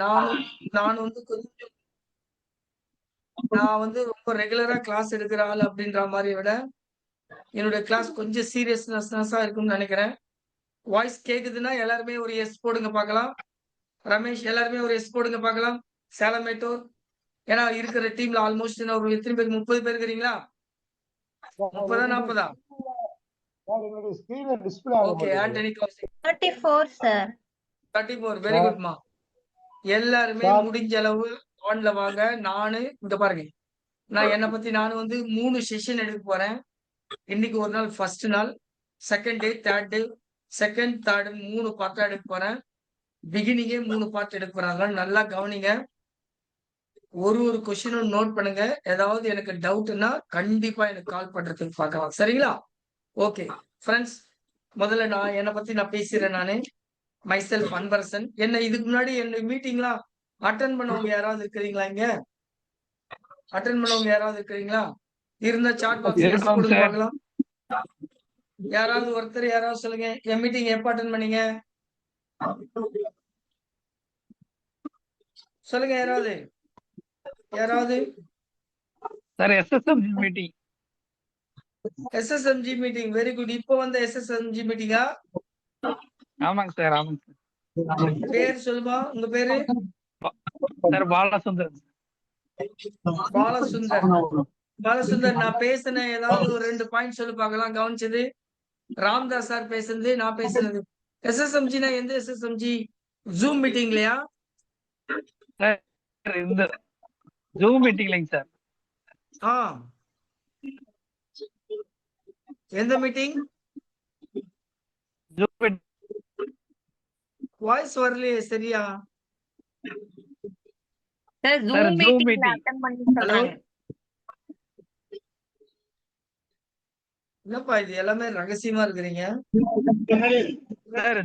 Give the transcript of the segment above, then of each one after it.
நானும் நான் வந்து கொஞ்சம் நான் வந்து ரொம்ப ரெகுலரா கிளாஸ் எடுக்கிற ஆள் அப்படின்ற மாரி விட, என்னுடைய கிளாஸ் கொஞ்சம் சீரியஸ்னஸ்னஸா இருக்கும்னு நெனைக்கிறேன். வாய்ஸ் கேக்குதுன்னா எல்லாருமே ஒரு எஸ் போடுங்க பார்க்கலாம். ரமேஷ் எல்லாருமே ஒரு எஸ் போடுங்க பார்க்கலாம். சேலம் மேட்டூர். ஏன்னா இருக்கிற டீம்ல ஆல்மோஸ்ட் என்ன ஒரு எத்தனை பேர் 30 பேர் இருக்கிறீங்களா? 30ஆ 40ஆ? என்னுடைய ஸ்கிரீன்ல டிஸ்ப்ளே ஆக ஓகே. மாட்டேங்குது. Antony Kaushik. 34 sir. 34 very sir குட்மா. எல்லாருமே சார் முடிஞ்ச அளவு ஆன்ல வாங்க. நானு இங்க பாருங்க. என்ன பத்தி நானும் வந்து 3 செஷன் எடுக்க போறேன். இன்னைக்கு ஒரு நாள் ஃபர்ஸ்ட் நாள். 2nd டே, 3rd டே. 2nd, 3rd 3 பார்ட்டா எடுக்க போறேன். பிகினிங்கே 3 பார்ட் எடுக்க போறேன். அதனால நல்லா கவனிங்க. ஒரு கொஸ்டினும் நோட் பண்ணுங்க. ஏதாவது எனக்கு டவுட்ன்னா கண்டிப்பா எனக்கு கால் பண்றதுக்கு பார்க்கலாம். சரிங்களா? ஓகே. ஃபிரெண்ட்ஸ் முதல்ல என்ன பத்தி நான் பேசிறேன் நானு. My self Anbarasan. இதுக்கு முன்னாடி மீட்டிங்லாம் அட்டெண்ட் பண்ணவங்க யாராவது இருக்கிறீங்களா இங்க? அட்டெண்ட் பண்ணவங்க யாராவது இருக்கிறீங்களா? இருந்தா சாட் பாக்ஸ்ல எஸ் போடுங்க பார்க்கலாம். யாராவது ஒருத்தர் யாராவது சொல்லுங்க. என் மீட்டிங் எப்ப அட்டெண்ட் பண்ணீங்க? சொல்லுங்க யாராவது. யாராவது? Sir SSM meeting. SSMG meeting very good. இப்போ வந்த எஸ்எஸ்எம்ஜி மீட்டிங்கா? ஆமாங்க சார், ஆமாங்க சார். பேர் சொல்லுமா உங்க பேரு? சார் பாலசுந்தர். பாலசுந்தர். பாலசுந்தர் நான் பேசின ஏதாவது ஒரு 2 பாயிண்ட் சொல்லி பார்க்கலாம் கவனிச்சது. ராம்தாஸ் சார் பேசுனது, நான் பேசுனது. எஸ்எஸ்எம்ஜினா எந்த எஸ்எஸ்எம்ஜி? ஜூம் மீட்டிங்லயா? சார் இந்த ஜூம் மீட்டிங்லைங்க சார். ஆ எந்த மீட்டிங்? ஜூம் வாய்ஸ் வரலையே சரியா? சார் Sir, ஜூம் Zoom மீட்டிங்ல meeting. அட்டெண்ட் பண்ணி ஹலோ சொல்றாங்க. என்னப்பா இது எல்லாமே ரகசியமா இருக்கிறீங்க? Sir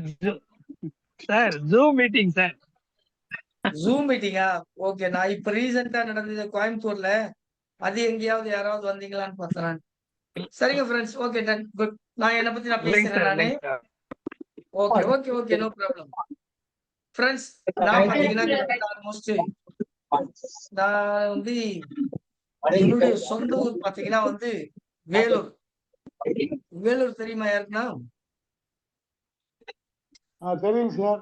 sir zoom meeting sir. Zoom மீட்டிங்கா? ஓகே. நான் இப்ப ரீசெண்டா நடந்தது கோயம்புத்தூர்ல. அது எங்கேயாவது யாராவது வந்தீங்களான்னு பார்த்தேன். சரிங்க ஃப்ரெண்ட்ஸ். Okay done good. என்ன பத்தி நான் இல்லைங்க பேசுறேன் சார், நானு. இல்லைங்க sir. Okay okay okay no problem. Friends நான் பாத்தீங்கன்னா ஆல்மோஸ்ட் நான் வந்து என்னுடைய சொந்த ஊர் பாத்தீங்கன்னா வந்து வேலூர். வேலூர் தெரியுமா யாருக்குன்னா? தெரியும் சார்.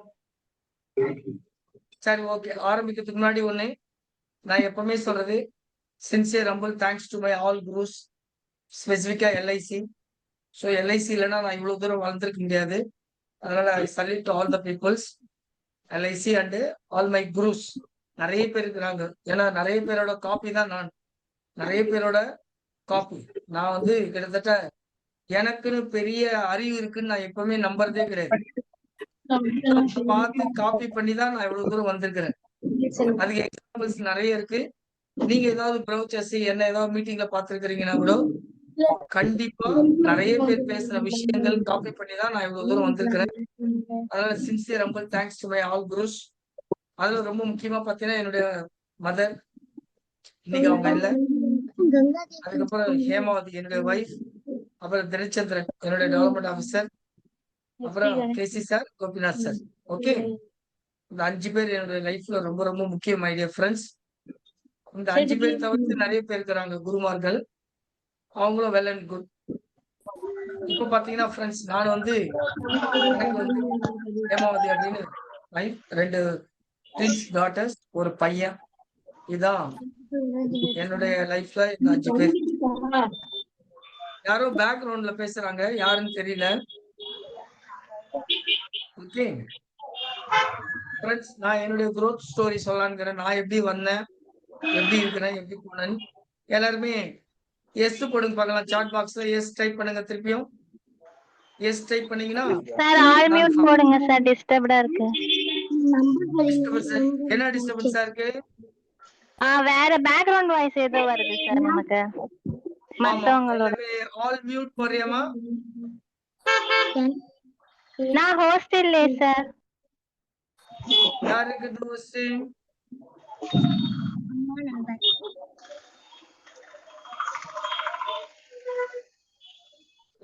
சரி ஓகே. ஆரம்பிக்கிறதுக்கு முன்னாடி ஒண்ணு நான் எப்பவுமே சொல்றது sincere humble thanks to my all gurus, ஸ்பெசிஃபிக்கா எல்ஐசி. ஸோ எல்ஐசி இல்லைன்னா நான் இவ்வளவு தூரம் வளர்ந்துருக்க முடியாது. அதனால I salute to all the peoples LIC and all my gurus. நிறைய பேர் இருக்கிறாங்க. ஏன்னா நிறைய பேரோட காப்பி தான் நான். நிறைய பேரோட காப்பி. நான் வந்து கிட்டத்தட்ட எனக்குன்னு பெரிய அறிவு இருக்குன்னு நான் எப்பவுமே நம்புறதே கிடையாது. பார்த்து காப்பி பண்ணி தான் நான் இவ்வளவு தூரம் வந்திருக்கிறேன். அதுக்கு எக்ஸாம்பிள்ஸ் நிறைய இருக்கு. நீங்க ஏதாவது ப்ரௌச்சர்ஸ் என்ன ஏதாவது மீட்டிங்ல பார்த்திருக்கிறீங்கன்னா கூட கண்டிப்பா நிறைய பேர் பேசுற விஷயங்கள் காப்பி பண்ணி தான் நான் இவ்வளவு தூரம் வந்திருக்கிறேன். அதனால sincere humble thanks to my all gurus. அதுல ரொம்ப முக்கியமா பாத்தீங்கன்னா என்னுடைய மதர், இன்னைக்கு அவங்க இல்ல. அதுக்கப்புறம் ஹேமாவதி என்னுடைய வைஃப், அப்புறம் தினச்சந்திரன் என்னுடைய டெவலப்மெண்ட் ஆஃபீஸர், அப்புறம் கேசி சார், கோபிநாத் சார். ஓகே. இந்த 5 பேர் என்னுடைய லைஃப்ல ரொம்ப ரொம்ப முக்கியம் மை டியர் ஃப்ரெண்ட்ஸ். இந்த 5 பேர் தவிர்த்து நிறைய பேர் இருக்கிறாங்க குருமார்கள். அவங்களும் வெல் அண்ட் குட். இப்ப பாத்தீங்கன்னா ஃப்ரெண்ட்ஸ் நான் வந்து எனக்கு வந்து ஹேமாவதி அப்படின்னு வைஃப், 2 ட்வின்ஸ் டாட்டர்ஸ், ஒரு பையன். இதான் என்னுடைய லைஃப்ல இந்த 5 பேர். யாரோ பேக்ரவுண்ட்ல பேசுறாங்க, யாருன்னு தெரியல. ஓகே ஃப்ரெண்ட்ஸ் நான் என்னுடைய growth ஸ்டோரி சொல்லலாம்ங்கிறேன். நான் எப்படி வந்தேன், எப்படி இருக்கிறேன், எப்படி போனேன்னு. எல்லாருமே எஸ் போடுங்க பார்க்கலாம். சாட் பாக்ஸ்ல எஸ் டைப் பண்ணுங்க. திருப்பியும் எஸ் டைப் பண்ணீங்கன்னா சார் ஆல் மியூட் போடுங்க சார், டிஸ்டர்ப்டா இருக்கு. என்ன டிஸ்டர்பன்ஸா இருக்கு? வேற பேக்ரவுண்ட் வாய்ஸ் ஏதோ வருது சார் நமக்கு. ஆமா மத்தவங்களோட. எல்லாமே ஆல் மியூட் போறியாமா? நான் ஹோஸ்ட் இல்லையே சார். யாருக்கு தோஸ்து?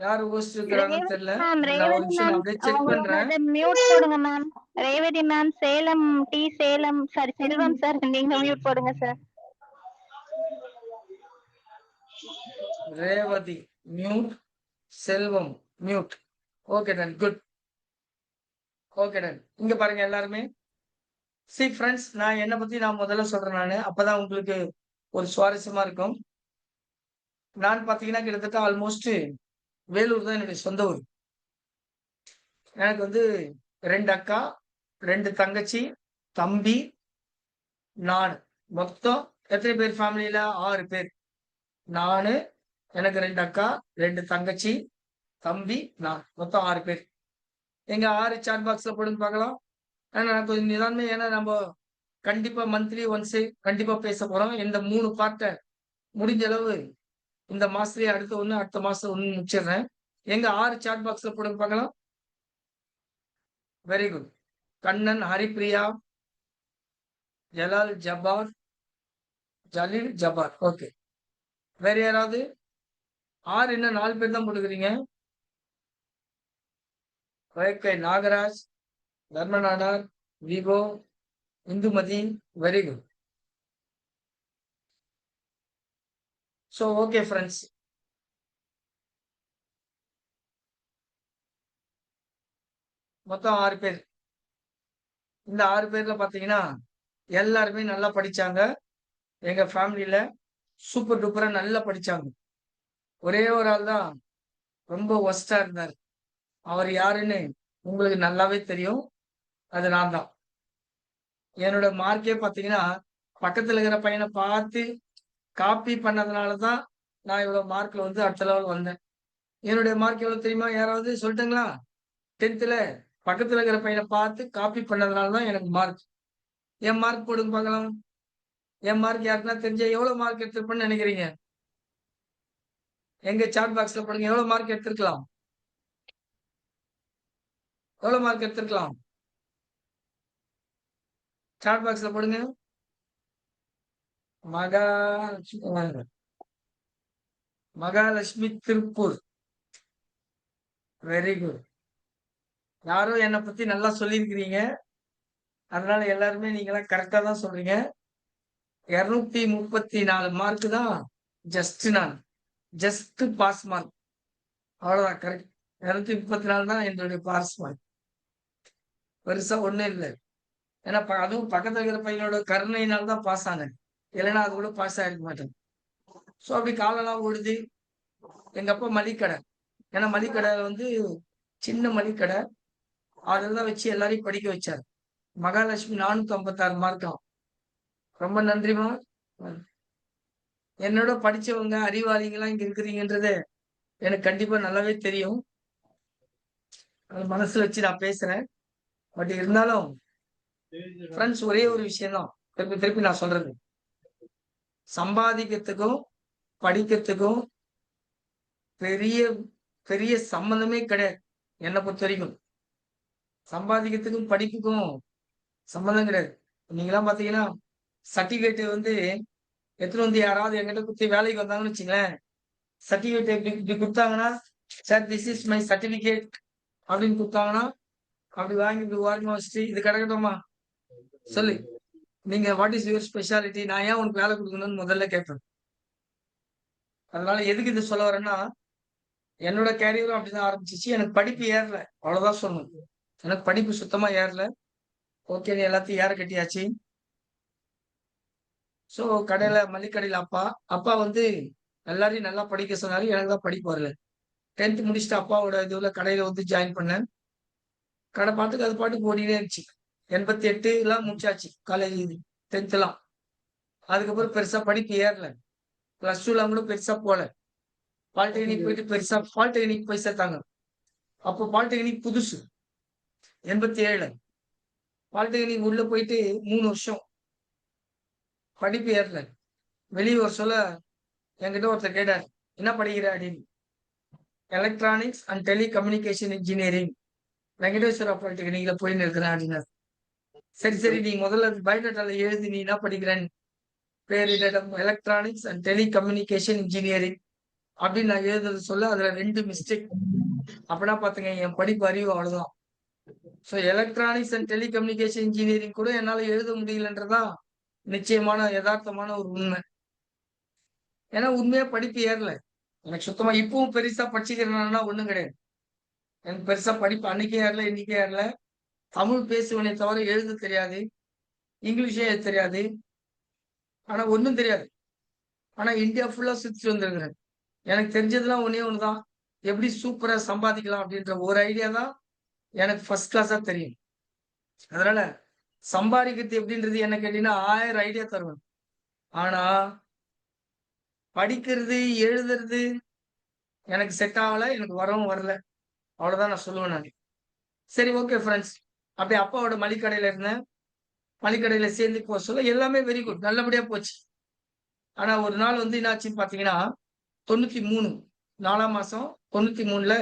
யாரு ஹோஸ்ட் இருக்கிறாங்கன்னு ரேவதி தெரியல. மேம், நான் ஒரு ரேவதி நிமிஷம் நான் மேம், அப்படியே செக் பண்றேன். உங்களோடது மியூட் போடுங்க ma'am. Revathi ma'am, Salem D Salem, sorry Selvam sir, நீங்க மியூட் போடுங்க sir. Revathi mute, Selvam mute. Okay done, good. Okay done. இங்க பாருங்க எல்லாருமே. சி ஃப்ரெண்ட்ஸ், நான் என்னை பத்தி நான் முதல்ல சொல்றேன் நானு. அப்பதான் உங்களுக்கு ஒரு சுவாரஸ்யமா இருக்கும். நான் பாத்தீங்கன்னா கிட்டத்தட்ட ஆல்மோஸ்ட் வேலூர் தான் என்னுடைய சொந்த ஊர். எனக்கு வந்து 2 அக்கா, 2 தங்கச்சி, தம்பி, நான். மொத்தம் எத்தனை பேர் ஃபேமிலியில? 6 பேர். நானு, எனக்கு 2 அக்கா, 2 தங்கச்சி, தம்பி, நான். மொத்தம் 6 பேர். எங்க 6 சாட் பாக்ஸ்ல போடுங்க பார்க்கலாம். ஆனா நான் கொஞ்சம் நிதானமே, ஏன்னா நம்ம கண்டிப்பா மந்த்லி ஒன்ஸ் கண்டிப்பா பேச போறோம். இந்த 3 பார்ட்ட முடிஞ்ச அளவு இந்த மாசத்துலயே அடுத்த ஒண்ணு, அடுத்த மாசம் ஒண்ணு முடிச்சிடுறேன். எங்க 6 சாட் பாக்ஸ்ல போடுங்க பார்க்கலாம். Very good. Kannan, Haripriya, Jalal, Jabar, Jaleel, Jabar. Okay. வேற யாராவது? 6 இன்னும் 4 பேர் தான் போட்டுக்கிறீங்க. வயக்கை நாகராஜ், தர்மநாடார், விகோ, Indumathi. Very good. So okay friends. மொத்தம் 6 பேர். இந்த 6 பேர்ல பாத்தீங்கன்னா எல்லாருமே நல்லா படிச்சாங்க. எங்க ஃபேமிலியில சூப்பர் டூப்பரா நல்லா படிச்சாங்க. ஒரே ஒரு ஆள் தான் ரொம்ப ஒஸ்டா இருந்தார். அவர் யாருன்னு உங்களுக்கு நல்லாவே தெரியும். அது நான் தான். என்னோட மார்க்கே பாத்தீங்கன்னா பக்கத்துல இருக்கிற பையனை பார்த்து காப்பி பண்ணதுனால தான் நான் இவ்வளவு மார்க்ல வந்து அடுத்த லெவல் வந்தேன். என்னுடைய மார்க் எவ்வளவு தெரியுமா? யாராவது சொல்லிட்டுங்களா? 10th பக்கத்துல இருக்கிற பையனை பார்த்து காப்பி பண்ணதுனால தான் எனக்கு மார்க். என் மார்க் போடுங்க பார்க்கலாம். என் மார்க் யாருக்குன்னா தெரிஞ்ச எவ்வளவு மார்க் எடுத்திருப்பேன்னு நினைக்கிறீங்க? எங்க சாட் பாக்ஸ்ல போடுங்க. எவ்வளவு மார்க் எடுத்திருக்கலாம்? எவ்வளவு மார்க் எடுத்திருக்கலாம்? சாட் பாக்ஸ்ல போடுங்க. மகாலட்சுமி திருப்பூர். Very good. யாரோ என்னை பத்தி நல்லா சொல்லியிருக்கிறீங்க. அதனால எல்லாருமே நீங்களாம் கரெக்டா தான் சொல்றீங்க. 234 மார்க் தான் நான் ஜஸ்ட் பாஸ் மார்க். அவ்வளவுதான், கரெக்ட். 234 தான் என்னுடைய பாஸ் மார்க். பெருசா ஒண்ணும் இல்லை. ஏன்னா அதுவும் பக்கத்துல இருக்கிற பையனோட கருணையினால தான் பாஸ் ஆனேன். இல்லைன்னா அது கூட பாஸ் ஆகிருக்க மாட்டேன். ஸோ அப்படி காலெல்லாம் ஓடுது. எங்க அப்பா மளிகடை. ஏன்னா மளிகடை வந்து சின்ன மளிகடை. அதெல்லாம் வச்சு எல்லாரையும் படிக்க வச்சாரு. மகாலட்சுமி 456 மார்க்காம். ரொம்ப நன்றிமா. என்னோட படிச்சவங்க அறிவாளிகள்லாம் இங்க இருக்கிறீங்கன்றது எனக்கு கண்டிப்பா நல்லாவே தெரியும். அது மனசுல வச்சு நான் பேசுறேன். பட் இருந்தாலும் ஃப்ரெண்ட்ஸ், ஒரே ஒரு விஷயம் தான் திருப்பி திருப்பி நான் சொல்றது. சம்பாதிக்கிறதுக்கும் படிக்கிறதுக்கும் பெரிய பெரிய சம்பந்தமே கிடையாது. என்னை பொறுத்த வரைக்கும் சம்பாதிக்கிறதுக்கும் படிப்புக்கும் சம்பந்தம் கிடையாது. நீங்களாம் பாத்தீங்கன்னா சர்டிபிகேட் வந்து எடுத்துட்டு வந்து யாராவது என்கிட்ட குத்தி வேலைக்கு வந்தாங்கன்னு வச்சுங்களேன், சர்டிபிகேட் இப்படி கொடுத்தாங்கன்னா, sir this is my certificate அப்படின்னு கொடுத்தாங்கன்னா, அப்படி வாங்கி இப்படி ஓரமா வச்சுட்டு இது கிடக்கட்டுமா சொல்லு, நீங்க வாட் இஸ் யுவர் ஸ்பெஷாலிட்டி, நான் ஏன் உனக்கு வேலை கொடுக்கணும்னு முதல்ல கேட்பேன். அதனால எதுக்கு இது சொல்ல வரேன்னா, என்னோட கேரியரும் அப்படிதான் ஆரம்பிச்சிச்சு. எனக்கு படிப்பு ஏறல, அவ்வளவுதான் சொல்லணும். எனக்கு படிப்பு சுத்தமா ஏறல. ஓகே, எல்லாத்தையும் ஏற கட்டியாச்சு. ஸோ கடையில மல்லிக்கடையில அப்பா வந்து எல்லாரையும் நல்லா படிக்க சொன்னாரு. எனக்கு தான் படிப்பு வரல. 10th முடிச்சுட்டு அப்பாவோட இதுல கடையில வந்து ஜாயின் பண்ணேன். கடை பாட்டுக்கு அது பாட்டுக்கு ஓடினே இருந்துச்சு. 88 எல்லாம் முடிச்சாச்சு காலேஜ் 10th எல்லாம். அதுக்கப்புறம் பெருசா படிப்பு ஏறல. +2 கூட பெருசா போல. பாலிடெக்னிக் போயிட்டு பெருசா பாலிடெக்னிக் போய் சேர்த்தாங்க. அப்போ பாலிடெக்னிக் புதுசு 87. பாலிடெக்னிக் உள்ள போயிட்டு 3 வருஷம் படிப்பு ஏறல. வெளியே ஒரு சொல்ல என்கிட்ட ஒருத்தர் கேட்டார், என்ன படிக்கிற அப்படின்னு. Electronics and telecommunication engineering Venkateswara பாலிடெக்னிக்ல போயின்னு இருக்கிறேன் அப்படின்னாரு. சரி நீ முதல்ல பயோடேட்டால எழுதி நீ என்ன படிக்கிறேன்னு பேரு. எலக்ட்ரானிக்ஸ் அண்ட் டெலிகம்யூனிகேஷன் இன்ஜினியரிங் அப்படின்னு நான் எழுதுறது சொல்ல அதுல 2 மிஸ்டேக். அப்படின்னா பாத்துங்க என் படிப்பு அறிவு அவ்வளவுதான். So electronics and telecommunication engineering கூட என்னால எழுத முடியலன்றதான் நிச்சயமான யதார்த்தமான ஒரு உண்மை. ஏன்னா உண்மையா படிப்பு ஏறல. எனக்கு சுத்தமா இப்பவும் பெருசா படிச்சுக்கிறேன்னா ஒண்ணும் கிடையாது. எனக்கு பெருசா படிப்பு அன்னைக்கே ஏறல, இன்னைக்கே ஏறல. தமிழ் பேசுவனே தவிர எழுத தெரியாது. இங்கிலீஷே எழுத தெரியாது. ஆனா ஒண்ணும் தெரியாது. ஆனா இந்தியா ஃபுல்லா சுத்திட்டு வந்திருக்கிறேன். எனக்கு தெரிஞ்சதுலாம் ஒண்ணே ஒண்ணுதான். எப்படி சூப்பரா சம்பாதிக்கலாம் அப்படின்ற ஒரு ஐடியா தான் எனக்கு ஃபர்ஸ்ட் கிளாஸா தெரியும். அதனால சம்பாதிக்கிறது எப்படின்றது என்ன கேட்டீங்கன்னா 1000 ஐடியா தருவேன். ஆனா படிக்கிறது, எழுதுறது எனக்கு செட் ஆகல. எனக்கு வரவும் வரல. அவ்வளவுதான் நான் சொல்லுவேன் நானு. சரி ஓகே ஃப்ரெண்ட்ஸ். அப்படியே அப்பாவோட மளிகடையில இருந்தேன். மளிகடையில சேர்ந்து போக சொல்ல எல்லாமே வெரி குட். நல்லபடியா போச்சு. ஆனா ஒரு நாள் வந்து என்னாச்சுன்னு பாத்தீங்கன்னா 93 4ஆம் மாசம் 93ல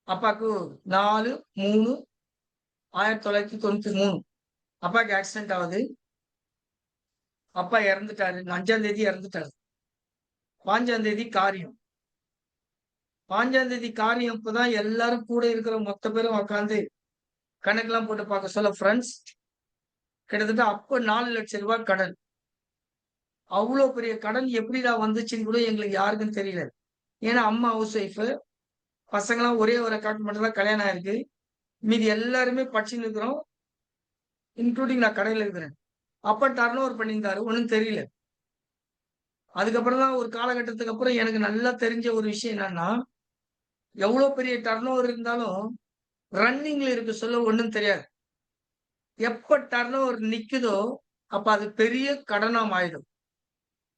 அப்பாக்கு 4/3/1993 அப்பாக்கு ஆக்சிடென்ட் ஆகுது. அப்பா இறந்துட்டாரு. 5ஆம் தேதி இறந்துட்டாரு. 5ஆம் தேதி காரியம். 5ஆம் தேதி காரியம். இப்பதான் எல்லாரும் கூட இருக்கிற மொத்த பேரும் உட்காந்து கணக்கெல்லாம் போட்டு பார்க்க சொல்ல ஃப்ரெண்ட்ஸ் கிட்டத்தட்ட அப்ப 4 லட்சம் ரூபாய் கடன். அவ்வளவு பெரிய கடன் எப்படிடா வந்துச்சுன்னு கூட எங்களுக்கு யாருக்கும் தெரியல. ஏன்னா அம்மா ஹவுஸ் ஒய்ஃப், பசங்களாம் ஒரே ஒரு அக்காவுக்கு மட்டும் தான் கல்யாணம் ஆயிருக்கு. மீதி எல்லாருமே படிச்சுன்னு இருக்கிறோம். இன்க்ளூடிங் நான் கடையில இருக்கிறேன். அப்ப டர்ன் ஓவர் பண்ணியிருந்தாரு. ஒண்ணும் தெரியல. அதுக்கப்புறம் தான் ஒரு காலகட்டத்துக்கு அப்புறம் எனக்கு நல்லா தெரிஞ்ச ஒரு விஷயம் என்னன்னா, எவ்வளவு பெரிய டர்ன் ஓவர் இருந்தாலும் ரன்னிங்ல இருக்க சொல்ல ஒண்ணும் தெரியாது. எப்ப டர்ன் ஓவர் நிக்குதோ அப்ப அது பெரிய கடனா மாறிடும்.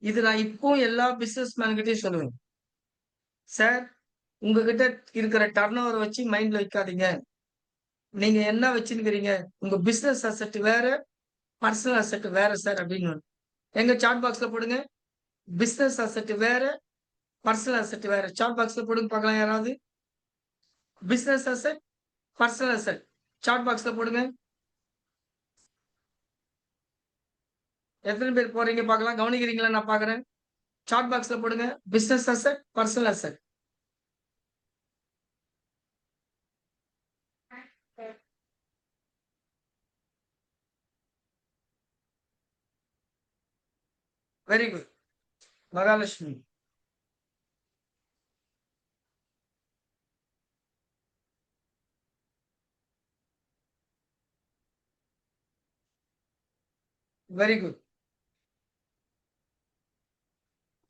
இது நான் இப்போ எல்லா பிசினஸ் மேன் கிட்டயும் சொல்லுவேன். சார் உங்ககிட்ட இருக்கிற டர்ன் ஓவர் வச்சு மைண்ட்ல வைக்காதீங்க. நீங்க என்ன வச்சிருக்கிறீங்க? உங்க பிசினஸ் அசெட் வேற, பர்சனல் அசெட் வேற சார் அப்படின்னு. எங்க சாட் பாக்ஸ்ல போடுங்க. பிசினஸ் அசெட் வேற, பர்சனல் அசெட் வேற. சாட் பாக்ஸ்ல போடுங்க பார்க்கலாம் யாராவது. Business asset, personal asset. Chat பாக்ஸ்ல போடுங்க. எத்தனை பேர் போறீங்க பார்க்கலாம். கவனிக்கிறீங்களா? நான் பார்க்கிறேன். சாட் பாக்ஸ்ல போடுங்க. Business asset, personal asset. Very good. Mahalakshmi. Very good.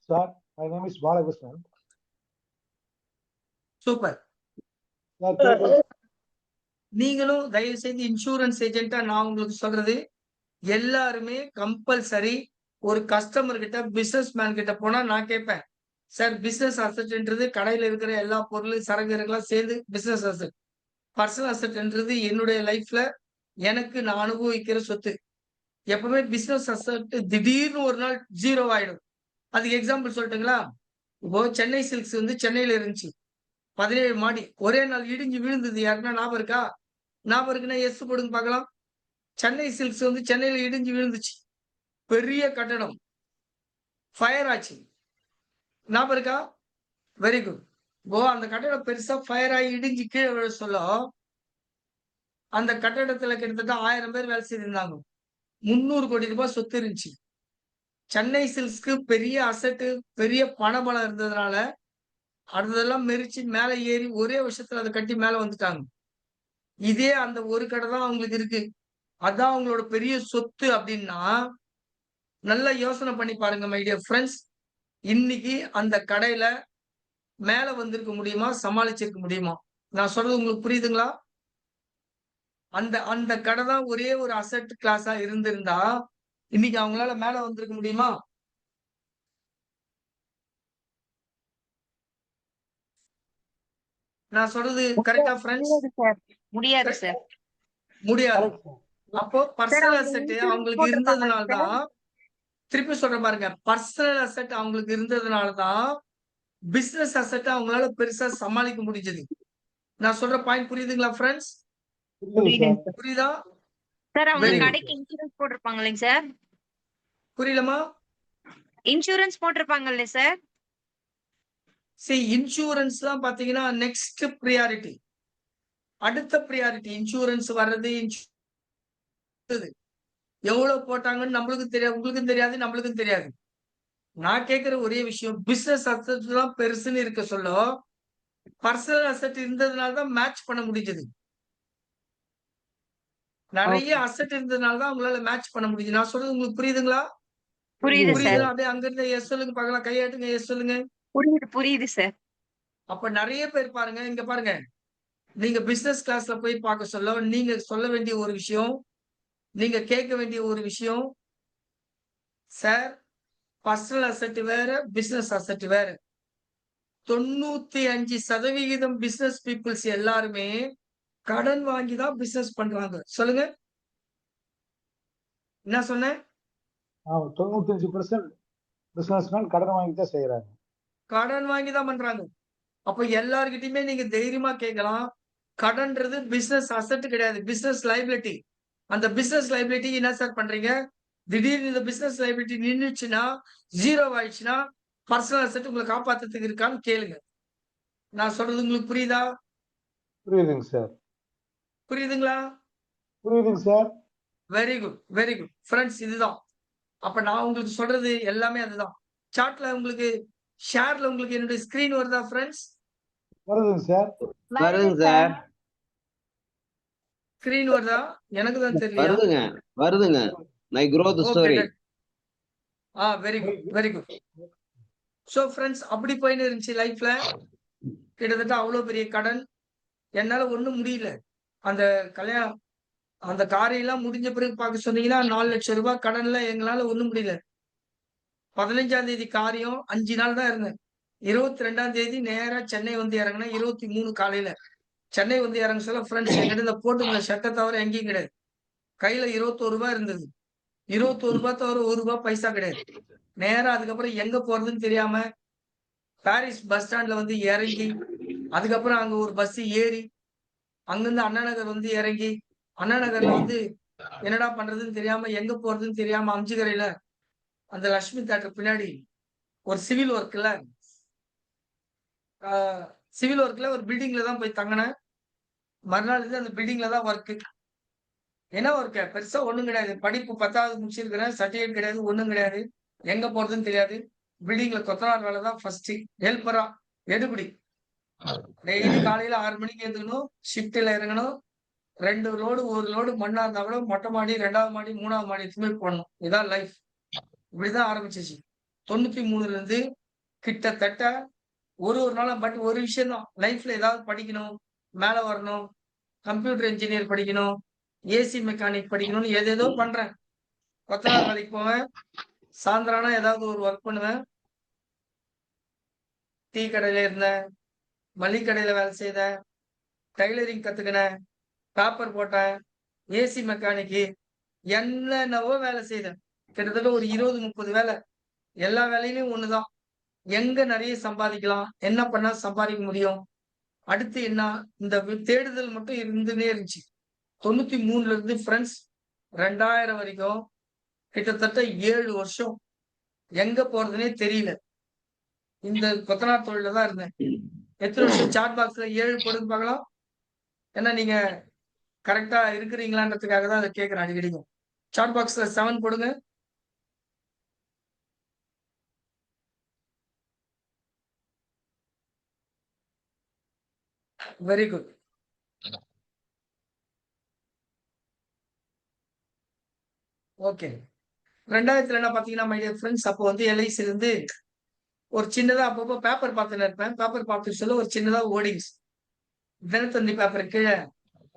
Sir, my name is Balakrishnan. Super. Sir, கேக்குது. நீங்களும் தயவு செய்து இன்சூரன்ஸ் ஏஜென்ட்டா நான் உங்களுக்கு சொல்றது எல்லாருமே கம்பல்சரி ஒரு கஸ்டமர் கிட்ட பிசினஸ் மேன் கிட்ட போனா நான் கேட்பேன். சார் பிசினஸ் அசெட்ன்றது கடையில இருக்கிற எல்லா பொருள் சரக்குகள்லாம் சேர்ந்து பிசினஸ் அசெட். பர்சனல் அசெட்ன்றது என்னுடைய லைஃப்ல எனக்கு நான் அனுபவிக்கிற சொத்து. எப்பவுமே பிசினஸ் அசெட் திடீர்னு ஒரு நாள் 0 ஆயிடும். அதுக்கு எக்ஸாம்பிள் சொல்லட்டுங்களா? இப்போ சென்னை சில்க்ஸ் வந்து சென்னையில இருந்துச்சு. 17 மாடி. ஒரே நாள் இடிஞ்சு விழுந்தது. யாருன்னா ஞாபகம் இருக்கா? ஞாபகம் இருக்குன்னா எஸ் போடுங்க பார்க்கலாம். சென்னை சில்க்ஸ் வந்து சென்னையில இடிஞ்சு விழுந்துச்சு. பெரிய கட்டடம். ஃபயர் ஆச்சு. ஞாபகம் இருக்கா? Very good. இப்போ அந்த கட்டடம் பெருசா ஃபயர் ஆகி இடிஞ்சு கீழே விழ சொல்ல அந்த கட்டடத்துல கிட்டத்தட்ட 1000 பேர் வேலை செய்திருந்தாங்க. 300 கோடி ரூபாய் சொத்து இருந்துச்சு. சென்னை சில்க்ஸ்க்கு பெரிய அசெட், பெரிய பணபலம் இருந்ததுனால அடுத்ததெல்லாம் மெரிச்சு மேல ஏறி ஒரே வருஷத்துல அதை கட்டி மேல வந்துட்டாங்க. இதே அந்த ஒரு கடை தான் அவங்களுக்கு இருக்கு. அதான் அவங்களோட பெரிய சொத்து அப்படின்னா நல்லா யோசனை பண்ணி பாருங்க மை டியர் ஃப்ரெண்ட்ஸ். இன்னைக்கு அந்த கடையில மேல வந்திருக்க முடியுமா? சமாளிச்சிருக்க முடியுமா? நான் சொல்றது உங்களுக்கு புரியுதுங்களா? அந்த அந்த கடை தான் ஒரே ஒரு அசெட் கிளாஸா இருந்திருந்தா இன்னைக்கு அவங்களால மேல வந்திருக்க முடியுமா? நான் சொல்றது கரெக்டா ஃப்ரெண்ட்ஸ்? முடியாது சார். முடியாது. Correct, sir. அப்போ பர்சனல் அசெட் அவங்களுக்கு இருந்ததுனால தான் திருப்பி சொல்றேன் பாருங்க. பர்சனல் அசெட் அவங்களுக்கு இருந்ததுனால தான் பிசினஸ் அசெட் அவங்களால பெருசா சமாளிக்க முடிஞ்சது. நான் சொல்ற பாயிண்ட் புரியுதுங்களா ஃப்ரெண்ட்ஸ்? புரியுது, sir. புரியுதா? சார் அவங்க Very good. கடைக்கு இன்சூரன்ஸ் போட்டிருப்பாங்க இல்லைங்க சார்? புரியலமா? இன்சூரன்ஸ் போட்டிருப்பாங்கல்ல சார்? சரி, இன்சூரன்ஸ்லாம் பாத்தீங்கன்னா நெக்ஸ்ட் ப்ரியாரிட்டி. அடுத்த ப்ரியாரிட்டி இன்சூரன்ஸ் வர்றது. எவ்வளவு போட்டாங்கன்னு நம்மளுக்கும் தெரியாது, உங்களுக்கும் தெரியாது, நம்மளுக்கும் தெரியாது. நான் கேட்கிற ஒரே விஷயம், பிசினஸ் அசெட் தான் பெருசுன்னு இருக்க சொல்ல, பர்சனல் அசெட் இருந்ததுனால தான் மேட்ச் பண்ண முடிஞ்சது. நிறைய அசெட் இருந்ததுனால தான் உங்களால மேட்ச் பண்ண முடியுது. நான் சொல்றது உங்களுக்கு புரியுதுங்களா? புரியுது சார். புரியுதுங்களா? அப்படியே அங்க இருந்து எஸ் சொல்லுங்க பார்க்கலாம். கையாட்டுங்க, எஸ் சொல்லுங்க. புரியுது சார். அப்ப நிறைய பேர் பாருங்க, இங்க பாருங்க. நீங்க பிசினஸ் கிளாஸ்ல போய் பார்க்க சொல்ல, நீங்க சொல்ல வேண்டிய ஒரு விஷயம், நீங்க கேட்க வேண்டிய ஒரு விஷயம், சார் பர்சனல் அசெட் வேற, பிசினஸ் அசெட் வேற. 95% பிசினஸ் பீப்புள்ஸ் எல்லாருமே கடன் வாங்கி தான் பிசினஸ் பண்றாங்க. சொல்லுங்க. என்ன சொன்னேன்? 95% பிசினஸ்மேன் கடன் வாங்கி தான் செய்யறாங்க. கடன் வாங்கி தான் பண்றாங்க. அப்ப எல்லார்கிட்டயுமே நீங்க தைரியமா கேட்கலாம். கடன்றது பிசினஸ் அசெட் கிடையாது. Business liability. அந்த பிசினஸ் லைபிலிட்டி என்ன சார் பண்றீங்க? திடீர்னு இந்த பிசினஸ் லைபிலிட்டி நின்னுச்சுன்னா, 0 ஆயிடுச்சுன்னா, பர்சனல் அசெட் உங்களை காப்பாத்துறதுக்கு இருக்கான்னு கேளுங்க. நான் சொல்றது உங்களுக்கு புரியுதா? புரியுதுங்க சார். புரியுதுங்களா? புரியுதுங்க sir. Very good, very good. Friends இதுதான். அப்ப நான் உங்களுக்கு சொல்றது எல்லாமே அதுதான். சாட்ல உங்களுக்கு ஷேர்ல உங்களுக்கு என்னுடைய ஸ்கிரீன் வருதா ஃபிரெண்ட்ஸ்? வருதுங்க சார். வருது சார். ஸ்கிரீன் வருதா? எனக்கு தான் தெரியலையா? வருதுங்க. My growth okay story. Done. Very good, very good. So friends அப்படி போயின்னு இருந்துச்சு லைஃப்ல. கிட்டத்தட்ட அவ்வளவு பெரிய கடன். என்னால ஒண்ணும் முடியல. அந்த கல்யாணம் அந்த காரியெல்லாம் முடிஞ்ச பிறகு பார்க்க சொன்னீங்கன்னா 4 லட்சம் ரூபாய் கடன்ல எங்களால ஒண்ணும் முடியல. 15ஆம் தேதி காரியம் 5 நாள் தான் இருந்தேன். 22ஆம் தேதி நேரா சென்னை வந்து இறங்குனேன். 23 காலையில. சென்னை வந்து இறங்க சொல்ல ஃபிரெண்ட்ஸ் என்கிட்ட இந்த போட்டுருந்த ஷர்ட்டை தவிர எங்கேயும் கிடையாது. கையில ரூ. 21 இருந்தது. ரூ. 21 தவிர ரூ. 1 பைசா கிடையாது. நேரா அதுக்கப்புறம் எங்க போறதுன்னு தெரியாம பாரிஸ் பஸ் ஸ்டாண்ட்ல வந்து இறங்கி, அதுக்கப்புறம் அங்க ஒரு பஸ் ஏறி, அங்கிருந்து அண்ணா நகர் வந்து இறங்கி, அண்ணா நகர்ல வந்து என்னடா பண்றதுன்னு தெரியாம, எங்க போறதுன்னு தெரியாம அம்ஜிகரையில அந்த லட்சுமி தியேட்டர் பின்னாடி ஒரு சிவில் ஒர்க்ல சிவில் ஒர்க்ல ஒரு பில்டிங்ல தான் போய் தங்கினேன். மறுநாள் இருந்து அந்த பில்டிங்ல தான் ஒர்க்கு. என்ன ஒர்க்கு? பெருசா ஒண்ணும் கிடையாது. படிப்பு 10வது முடிச்சிருக்கிறேன். சர்டிபிகேட் கிடையாது. ஒண்ணும் கிடையாது. எங்க போறதுன்னு தெரியாது. பில்டிங்ல கொத்தனார் வேலை தான் ஃபர்ஸ்ட். ஹெல்ப்பரா எடுபிடி. டெய்லி காலையில 6 மணிக்கு எழுந்துக்கணும். ஷிஃப்ட்ல இறங்கணும். 2 லோடு 1 லோடு மண்ணா இருந்தா கூட மொட்டை மாடி, 2வது மாடி, 3வது மாடி எடுத்துன்னு போய் போடணும். இதான் லைஃப். இப்படிதான் ஆரம்பிச்சிச்சு. 93ல இருந்து கிட்டத்தட்ட ஒரு நாளும் பட் ஒரு விஷயம் தான். லைஃப்ல ஏதாவது படிக்கணும், மேல வரணும், கம்ப்யூட்டர் இன்ஜினியர் படிக்கணும், ஏசி மெக்கானிக் படிக்கணும்னு ஏதேதோ பண்றேன். கொத்தனார் வேலைக்கு போவேன். சாயந்தரம் ஆனா ஏதாவது ஒரு ஒர்க் பண்ணுவேன். டீ கடையில இருந்தேன். மளிகை கடையில வேலை செய்தேன். டைலரிங் கத்துக்கினேன். பேப்பர் போட்டேன். ஏசி மெக்கானிக்கு என்னென்னவோ வேலை செய்தேன். கிட்டத்தட்ட ஒரு 20, 30 வேலை. எல்லா வேலையிலும் ஒண்ணுதான். எங்க நிறைய சம்பாதிக்கலாம்? என்ன பண்ணா சம்பாதிக்க முடியும்? அடுத்து என்ன? இந்த தேடுதல் மட்டும் இருந்துன்னே இருந்துச்சு. 93ல இருந்து ஃபிரெண்ட்ஸ் 2000 வரைக்கும் கிட்டத்தட்ட 7 வருஷம் எங்க போறதுன்னே தெரியல. இந்த கொத்தனார் தொழில தான் இருந்தேன். எத்தனை வருஷம்? சாட் பாக்ஸ்ல 7 போடுங்க பார்க்கலாம். ஏன்னா நீங்க கரெக்டா இருக்கிறீங்களான்றதுக்காக தான் அதை கேட்கிறேன் அடிக்கடிக்கும். சாட் பாக்ஸ்ல 7 போடுங்க. Very good. ஓகே. 2000ல என்ன பாத்தீங்கன்னா மை டியர் ஃபிரெண்ட்ஸ், அப்போ வந்து எல்ஐசில இருந்து ஒரு சின்னதா அப்பப்போ பேப்பர் பார்த்துன்னு இருப்பேன். பேப்பர் பார்த்துட்டு சொல்ல ஒரு சின்னதா ஓடிங்ஸ். தினத்தந்தி பேப்பர் கீழ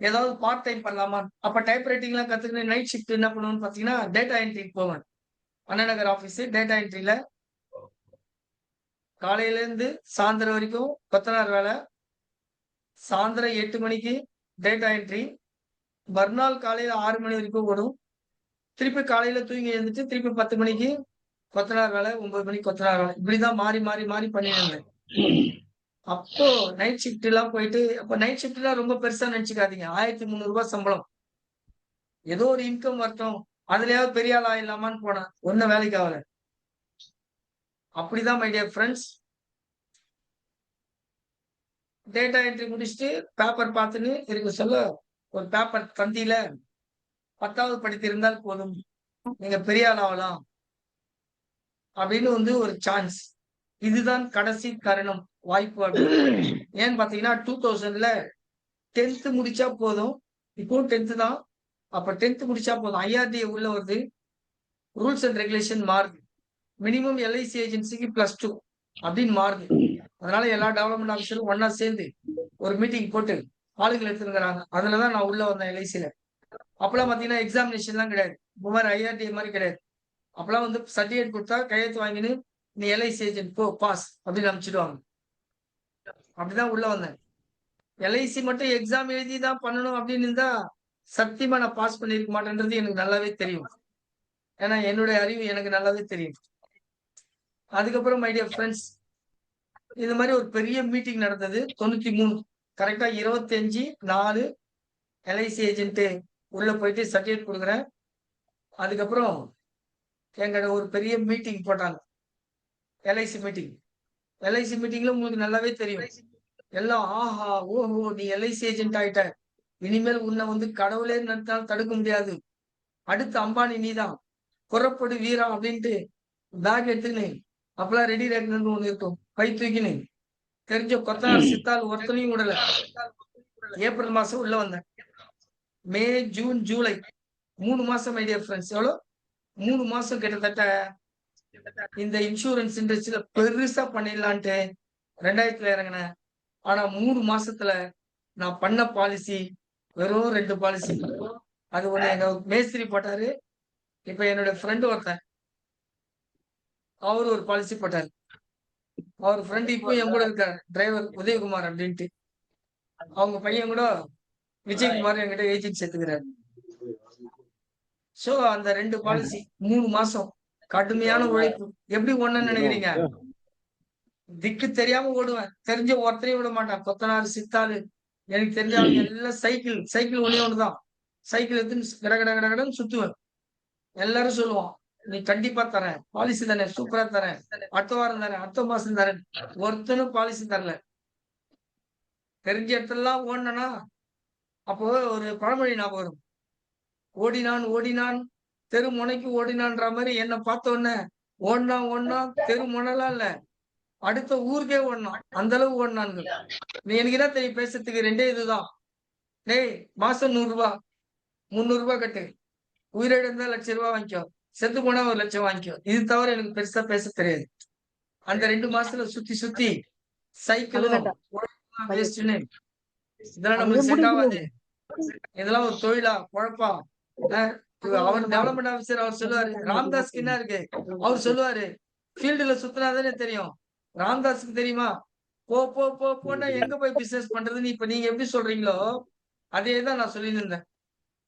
ஏதாவது பார்ட் டைம் பண்ணலாமா? அப்ப டைப் ரைட்டிங்லாம் கத்துக்கின்னு நைட் ஷிஃப்ட் என்ன பண்ணுவேன்னு பாத்தீங்கன்னா, டேட்டா என்ட்ரிக்கு போவேன். அண்ணா நகர் ஆபீஸ் டேட்டா என்ட்ரில காலையில இருந்து சாயந்தரம் வரைக்கும் கொத்தனார் வேலை. சாயந்தரம் 8 மணிக்கு டேட்டா என்ட்ரி. மறுநாள் காலையில 6 மணி வரைக்கும் ஓடும். திருப்பி காலையில தூங்கி எழுந்துட்டு திருப்பி 10 மணிக்கு கொத்தனார் வேலை, 9 மணிக்கு கொத்தனார் வேலை. இப்படிதான் மாறி மாறி மாறி பண்ணிட்டு இருந்தேன். அப்போ நைட் ஷிஃப்ட் எல்லாம் போயிட்டு, அப்ப நைட் ஷிஃப்ட்லாம் ரொம்ப பெருசா நினைச்சுக்காதீங்க. ரூ. 1300 சம்பளம். ஏதோ ஒரு இன்கம் வரட்டும். அதுலயாவது பெரிய ஆள் ஆயிடலாமான்னு போனேன். ஒண்ணும் வேலைக்கு ஆகல. அப்படிதான் my dear friends data entry முடிச்சுட்டு பேப்பர் பார்த்துன்னு இருக்க சொல்ல ஒரு பேப்பர் தந்தியில 10வது படித்திருந்தால் போதும் நீங்க பெரிய ஆள் ஆகலாம் அப்படின்னு வந்து ஒரு சான்ஸ். இதுதான் கடைசி தருணம் வாய்ப்பு அப்படின்னு. ஏன்னு பாத்தீங்கன்னா 2000ல 10th முடிச்சா போதும். இப்போ 10th தான். அப்ப 10th முடிச்சா போதும். IRDA உள்ள வருது. ரூல்ஸ் அண்ட் ரெகுலேஷன் மாறுது. மினிமம் LIC ஏஜென்சிக்கு +2 அப்படின்னு மாறுது. அதனால எல்லா டெவலப்மெண்ட் ஆஃபீஸரும் ஒண்ணா சேர்ந்து ஒரு மீட்டிங் போட்டு ஆளுங்களை எடுத்துருக்கிறாங்க. அதுலதான் நான் உள்ள வந்தேன் LICல. அப்பெல்லாம் பாத்தீங்கன்னா எக்ஸாமினேஷன்லாம் கிடையாது. இந்த மாதிரி IRDA மாதிரி கிடையாது. அப்பெல்லாம் வந்து சர்டிபிகேட் கொடுத்தா கையெழுத்து வாங்கின்னு நீ LIC ஏஜென்ட் போ பாஸ் அப்படின்னு அனுப்பிச்சிடுவாங்க. அப்படிதான் உள்ள வந்தேன். LIC மட்டும் எக்ஸாம் எழுதி தான் பண்ணணும் அப்படின்னு இருந்தா சத்தியமா நான் பாஸ் பண்ணிருக்க மாட்டேன்றது எனக்கு நல்லாவே தெரியும். ஏன்னா என்னுடைய அறிவு எனக்கு நல்லாவே தெரியும். அதுக்கப்புறம் மை டியர் ஃப்ரெண்ட்ஸ், இது மாதிரி ஒரு பெரிய மீட்டிங் நடந்தது 93 கரெக்டா 25/4 LIC ஏஜென்ட் உள்ள போயிட்டு சர்டிபிகேட் கொடுக்குறேன். அதுக்கப்புறம் எங்கட ஒரு பெரிய மீட்டிங் போட்டாங்க. LIC meeting. LIC மீட்டிங்ல உங்களுக்கு நல்லாவே தெரியும். எல்லாம் ஆஹா ஓஹோ நீ LIC ஏஜென்ட் ஆயிட்ட, இனிமேல் உன்னை வந்து கடவுளே நினைத்தாலும் தடுக்க முடியாது, அடுத்த அம்பானி நீதான், புறப்படு வீரா அப்படின்ட்டு பேக் எடுத்துக்கினு அப்பெல்லாம் ரெடி ரேக்னு ஒண்ணு இருக்கும், பை தூக்கினு தெரிஞ்ச கொத்தனார் சித்தால் ஒருத்தனையும் விடல. ஏப்ரல் மாசம் உள்ள வந்தேன். மே ஜூன் ஜூலை 3 மாசம் மை டியர் ஃப்ரெண்ட்ஸ். எவ்வளோ 3 மாசம் கிட்டத்தட்ட இந்த இன்சூரன்ஸ் இண்டஸ்ட்ரியில பெருசா பண்ணிடலான்ட்டு 2000ல இறங்கினேன். ஆனா 3 மாசத்துல நான் பண்ண பாலிசி வெறும் 2 பாலிசி. அது ஒண்ணு எங்க மேஸ்திரி போட்டாரு. இப்ப என்னோட ஃப்ரெண்டு ஒருத்தன் அவரு ஒரு பாலிசி போட்டாரு. அவர் ஃப்ரெண்டு இப்போ என் கூட இருக்காரு, டிரைவர் உதயகுமார் அப்படின்ட்டு. அவங்க பையன் கூட விஜயகுமார் என்கிட்ட ஏஜென்ட் சேர்த்துக்கிறாரு. சோ அந்த 2 பாலிசி 3 மாசம் கடுமையான உழைப்பு. எப்படி ஒண்ணு நினைக்கிறீங்க? திக்கு தெரியாம ஓடுவேன். தெரிஞ்ச ஒருத்தரையும் விட மாட்டான். கொத்தனார் சித்தாளு எனக்கு தெரிஞ்சவங்க எல்லாம் சைக்கிள் ஒண்ணே ஒண்ணுதான். சைக்கிள் எடுத்து கட கட கட கடன்னு சுத்துவேன். எல்லாரும் சொல்லுவான் நீ கண்டிப்பா தரேன், பாலிசி தானே, சூப்பரா தரேன், அடுத்த வாரம் தரேன், அடுத்த மாசம் தரேன். ஒருத்தனும் பாலிசி தரல. தெரிஞ்ச இடத்துலாம் ஓடினா அப்போ ஒரு பழமொழி ஞாபகம் வரும். ஓடினான் ஓடினான் தெரு முனைக்கு ஓடினான்ற மாதிரி என்ன பார்த்த உடனே ஓடினா தெரு முனைலாம் இல்ல, அடுத்த ஊருக்கே ஓடனான். அந்த அளவு ஓடினான்கள். நீ எனக்கு என்ன தெரியும் பேசுறதுக்கு? 2 இதுதான். டேய் மாசம் 100 ரூபாய் 300 ரூபாய் கட்டு, உயிரோடு இருந்தா 1,00,000 ரூபாய் வாங்கிக்கோ, செத்து போனா 1,00,000 வாங்கிக்கோ. இது தவிர எனக்கு பெருசா பேச தெரியாது. அந்த 2 மாசத்துல சுத்தி சைக்கிளும் வேஸ்ட்னு இதெல்லாம் நம்மளுக்கு செட் ஆகாது. இதெல்லாம் ஒரு தொழிலா பொழப்பா? அவர் டெவலப்மெண்ட் ஆபீசர் அவர் சொல்லுவாரு. ராம்தாஸ்க்கு என்ன இருக்கு? அவர் சொல்லுவாரு ஃபீல்டுல சுத்தினாதானே தெரியும். ராம்தாஸுக்கு தெரியுமா? போ போ போ போனா எங்க போய் பிசினஸ் பண்றதுன்னு இப்ப நீங்க எப்படி சொல்றீங்களோ அதேதான் நான் சொல்லிட்டு இருந்தேன்.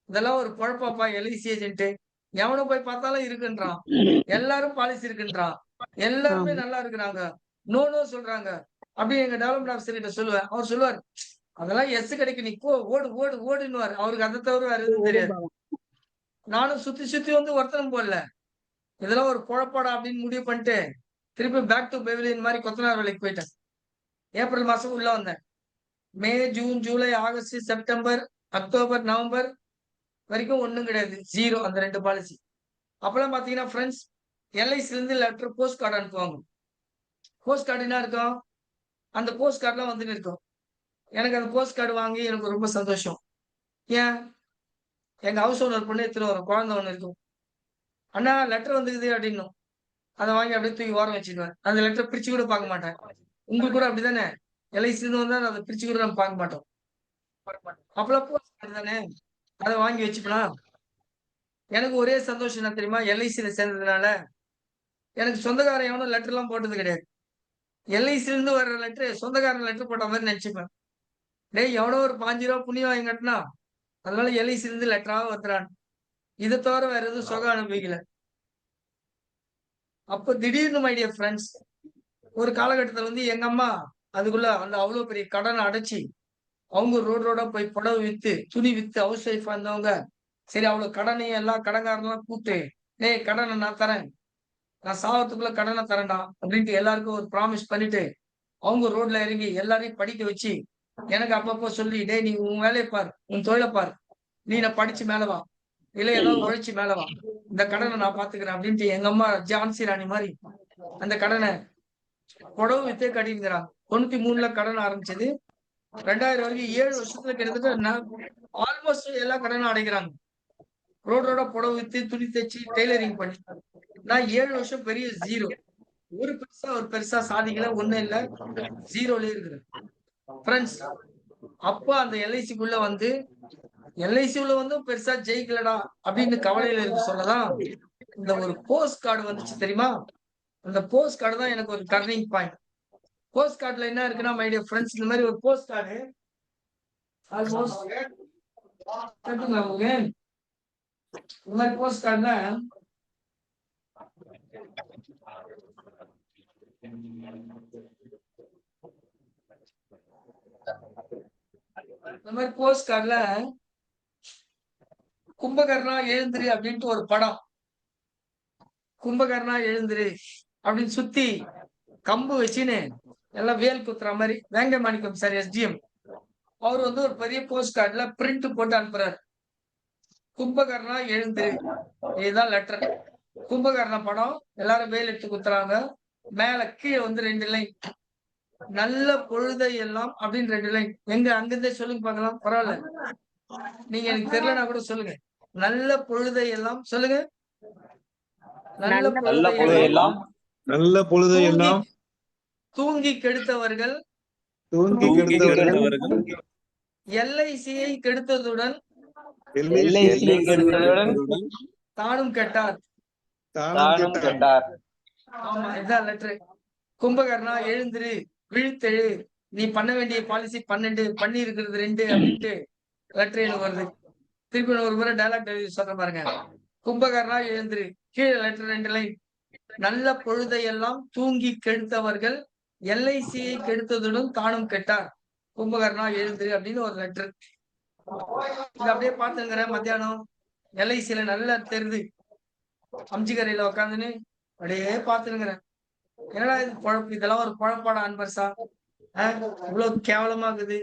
இதெல்லாம் ஒரு பொழப்பாப்பா LIC ஏஜென்ட். எவனும் போய் பார்த்தாலும் இருக்குன்றான், எல்லாரும் பாலிசி இருக்குன்றான், எல்லாருமே நல்லா இருக்கிறாங்க, நோ சொல்றாங்க. அப்படி எங்க டெவலப்மெண்ட் ஆபீசர் கிட்ட சொல்லுவேன். அவர் சொல்லுவார் அதெல்லாம் எஸ் கிடைக்கும், நீ போ ஓடு ஓடு ஓடுன்னுவாரு. அவருக்கு அதை தவிர வேற எதுவும் தெரியாது. நானும் சுத்தி வந்து ஒருத்தனும் போடல. இதெல்லாம் ஒரு பொழப்பாடா அப்படின்னு முடிவு பண்ணிட்டு திருப்பி பேக் டு பெவிலியன் மாதிரி கொத்தனார் வேலைக்கு போயிட்டேன். ஏப்ரல் மாசம் உள்ள வந்தேன். May June July August September October November வரைக்கும் ஒண்ணும் கிடையாது, 0 அந்த 2 பாலிசி. அப்பெல்லாம் பாத்தீங்கன்னா ஃப்ரெண்ட்ஸ் LICல இருந்து லெட்டர் போஸ்ட் கார்டு அனுப்புவாங்க. போஸ்ட் கார்டு என்ன இருக்கும்? அந்த போஸ்ட் கார்டுலாம் வந்துட்டு இருக்கும். எனக்கு அந்த போஸ்ட் கார்டு வாங்கி எனக்கு ரொம்ப சந்தோஷம். ஏன்? எங்க ஹவுஸ் ஓனர் பொண்ணு எடுத்துட்டு வரும், குழந்தை ஒண்ணு இருக்கும். அண்ணா லெட்டர் வந்துக்குது அப்படின்னும். அதை வாங்கி அப்படியே தூக்கி ஓரம் வச்சுக்குவேன். அந்த லெட்டர் பிரிச்சு கூட பார்க்க மாட்டேன். உங்களுக்கு கூட அப்படிதானே? LIC வந்தா அதை பிரிச்சு கூட நம்ம பார்க்க மாட்டோம். அப்பெல்லாம் போஸ்ட் கார்டு தானே, அதை வாங்கி வச்சுக்கலாம். எனக்கு ஒரே சந்தோஷம் என்ன தெரியுமா? LICல சேர்ந்ததுனால எனக்கு சொந்தக்காரன் எவனும் லெட்டர் எல்லாம் போட்டது கிடையாது. LICல இருந்து வர்ற லெட்டர் சொந்தக்காரன் லெட்டர் போட்ட மாதிரி நினைச்சுப்பேன். டேய் எவனோ ஒரு 5 ரூபா புண்ணியம் வாங்கி கட்டினா அதனால LICல இருந்து லெட்டராக வந்துறான். இதை தவிர வேற எதுவும் சுகம் அனுபவிக்கல. அப்ப திடீர்னு மை டியர் ஃப்ரெண்ட்ஸ் ஒரு காலகட்டத்துல வந்து எங்க அம்மா அதுக்குள்ள அந்த அவ்வளவு பெரிய கடனை அடைச்சி அவங்க ரோடா போய் புடவை வித்து துணி வித்து ஹவுஸ் ஒய்ஃபா இருந்தவங்க, சரி அவ்வளவு கடனையும் எல்லாம் கடன்காரங்களாம் கூப்பிட்டு டேய் கடனை நான் தரேன், நான் சாவத்துக்குள்ள கடனை தரேன்டா அப்படின்ட்டு எல்லாருக்கும் ஒரு ப்ராமிஸ் பண்ணிட்டு அவங்க ரோட்ல இறங்கி எல்லாரையும் படிக்க வச்சு எனக்கு அப்பப்போ சொல்லி, டேய் நீ உன் வேலையை பாரு, உன் தொழிலை பாரு, நீ நான் படிச்சு மேல வா, இல்ல ஏதாவது உழைச்சு மேல வா, இந்த கடனை நான் பாத்துக்கிறேன் அப்படின்ட்டு எங்க அம்மா ஜான்சி ராணி மாதிரி அந்த கடனை புடவை வித்தே கட்டிங்கிறாங்க. 93ல கடன் ஆரம்பிச்சது, 2000 வரைக்கும் 7 வருஷத்துல கிட்டத்தட்ட ஆல்மோஸ்ட் எல்லா கடனும் அடைக்கிறாங்க. ரோடோட புடவை வித்து துணி தைச்சு டெய்லரிங் பண்ணி நான் 7 வருஷம் பெரிய ஜீரோ. ஒரு பெருசா சாதிக்கல, ஒண்ணும் இல்ல, ஜீரோலயே இருக்கிறேன் ஃப்ரெண்ட்ஸ். அப்ப அந்த எல்ஐசிக்குள்ள வந்து எல்ஐசிக்குள்ள வந்து பெருசா ஜெயிக்கலடா அப்படின்னு கவலையில இருக்கு சொல்லதான் இந்த ஒரு போஸ்ட் கார்டு வந்துச்சு தெரியுமா? அந்த போஸ்ட் கார்டு தான் எனக்கு ஒரு டர்னிங் பாயிண்ட். போஸ்ட் கார்டுல என்ன இருக்குன்னா, மை டியர் ஃப்ரெண்ட்ஸ், இந்த மாதிரி ஒரு போஸ்ட் கார்டு ஆல்மோஸ்ட் இந்த மாதிரி போஸ்ட் கார்டுல இந்த மாதிரி போஸ்ட் கார்டுல கும்பகர்ணா எழுந்திரு அப்படின்ட்டு ஒரு படம், கும்பகர்ணா எழுந்திரு அப்படின்னு சுத்தி கம்பு வச்சுன்னு எல்லாம் வேல் குத்துற மாதிரி வேங்க மாணிக்கம் சார் எஸ்டிஎம் அவர் வந்து ஒரு பெரிய போஸ்ட் கார்டுல பிரிண்ட் போட்டு அனுப்புறாரு. கும்பகர்ணா எழுந்திரு, இதுதான் லெட்டர். கும்பகர்ண படம், எல்லாரும் வேல் எடுத்து குத்துறாங்க. மேல கீழே வந்து 2 லைன், நல்ல பொழுதை எல்லாம் அப்படின்னு 2 லைன். எங்க அங்கிருந்தே சொல்லுங்க பார்க்கலாம், பரவாயில்ல, நீங்க எனக்கு தெரியலனா கூட சொல்லுங்க. நல்ல பொழுதை எல்லாம் சொல்லுங்க. நல்ல பொழுதை எல்லாம் நல்ல பொழுது எல்லாம் தூங்கி கெடுத்தவர்கள் எல்ஐசியை கெடுத்ததுடன் தானும் கெட்டார். ஆமா, இதான் லெட்டர். கும்பகர்ணா எழுந்திரு, விழித்தெழு, நீ பண்ண வேண்டிய பாலிசி 12, பண்ணி இருக்கிறது 2 அப்படின்ட்டு லெட்டர் எனக்கு வருது. திருப்பி ஒரு முறை டைலாக் சொல்ற பாருங்க. கும்பகர்ணா எழுந்திரு, கீழே லெட்டர் 2 லைன், நல்ல பொழுதையெல்லாம் தூங்கி கெடுத்தவர்கள் எல்ஐசியை கெடுத்ததுடன் தானும் கெட்டார். கும்பகர்ணா எழுந்திரு அப்படின்னு ஒரு லெட்டர். இது அப்படியே பாத்துங்கிறேன். மத்தியானம் எல்ஐசியில நல்லா தெரியுது, அம்ஜிகரையில உட்காந்துன்னு அப்படியே பாத்துருங்கிறேன். என்னடா இது குழப்பு, இதெல்லாம் ஒரு குழப்பாடா அன்பர்ஸா, இவ்வளவு கேவலமா இருக்குது.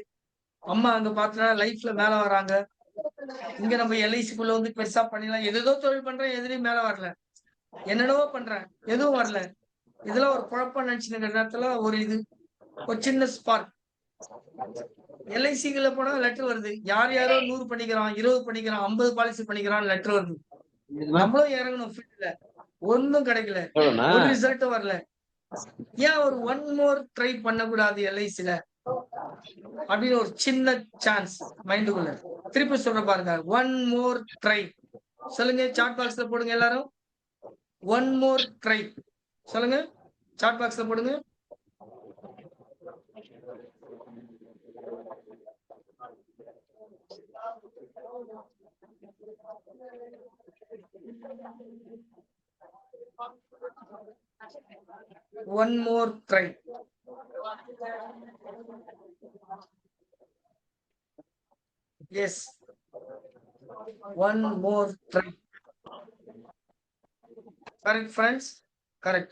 அம்மா அங்க பாத்தா லைஃப்ல மேல வராங்க, இங்க நம்ம எல்ஐசிக்குள்ள வந்து பெருசா பண்ணிடலாம், எதோ தொழில் பண்றேன், எதுலயும் மேல வரல, என்னென்னவோ பண்றேன், எதுவும் வரல, இதெல்லாம் ஒரு குழப்பம் நினைச்சுக்கிற நேரத்துல ஒரு சின்ன ஸ்பார்க். எல்ஐசிக்குள்ள போனா லெட்டர் வருது, யார் யாரோ 100 பண்ணிக்கிறான், 20 பண்ணிக்கிறான், 50 பாலிசி பண்ணிக்கிறான், லெட்டர் வருது. நம்மளும் இறங்கணும் ஃபீல்ட்ல, ஒன்னும் கிடைக்கல, ஒரு ரிசல்ட்டும் வரல. ஏன் ஒரு 1 மோர் ட்ரை பண்ணக்கூடாது எல்ஐசில அப்படின்னு ஒரு சின்ன சான்ஸ் மைண்டுக்குள்ள. திருப்பி சொல்ற பாருங்க, 1 மோர் ட்ரை சொல்லுங்க. சாட் பாக்ஸ்ல போடுங்க எல்லாரும், 1 மோர் ட்ரை சொல்லுங்க, சாட் பாக்ஸ்ல போடுங்க. One more try. Yes. One more try. Correct, friends? Correct.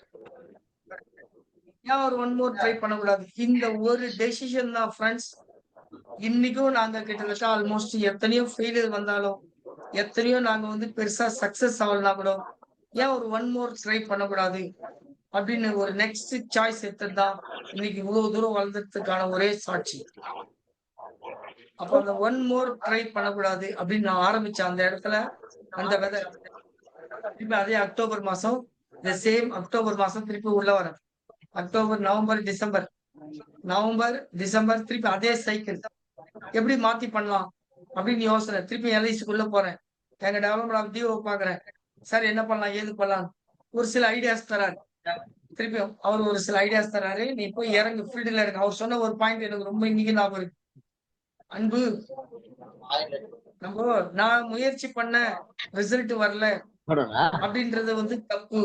ஏன் ஒரு 1 more try பண்ணக்கூடாது? இந்த ஒரு டெசிஷன் தான் ஃப்ரெண்ட்ஸ். இன்னைக்கும் நாங்க கிட்டத்தட்ட ஆல்மோஸ்ட் எத்தனையோ ஃபெயிலியர் வந்தாலும், எத்தனையோ நாங்க வந்து பெருசா சக்சஸ் ஆகலனா கூட, ஏன் ஒரு 1 more ட்ரை பண்ணக்கூடாது அப்படின்னு ஒரு நெக்ஸ்ட் சாய்ஸ் எடுத்ததுதான் இன்னைக்கு இவ்வளவு தூரம் வளர்ந்ததுக்கான ஒரே சாட்சி. அப்ப அந்த 1 more ட்ரை பண்ணக்கூடாது அப்படின்னு நான் ஆரம்பிச்சேன் அந்த இடத்துல. அந்த விதை திருப்பி அதே அக்டோபர் மாசம், இந்த சேம் அக்டோபர் மாசம் திருப்பி உள்ள வரேன். அக்டோபர், நவம்பர், டிசம்பர் திருப்பி அதே சைக்கிள். எப்படி மாத்தி பண்ணலாம் அப்படின்னு யோசனை. திருப்பி எல்ஐசிக்குள்ள போறேன், எங்க டெவலப்மெண்ட் ஆஃப் டிஓ பாக்குறேன். சார் என்ன பண்ணலாம், ஏது பண்ணலாம், ஒரு சில ஐடியாஸ் தராரு. திருப்பியும் அவர் ஒரு சில ஐடியாஸ் தராரு, நீ போய் இறங்கு, ஃபீல்டுல இருக்கு. அவர் சொன்ன ஒரு பாயிண்ட் எனக்கு ரொம்ப இன்னைக்கு ஞாபகம் இருக்கு. அன்பு, நான் முயற்சி பண்ண ரிசல்ட் வரல அப்படின்றது வந்து தப்பு.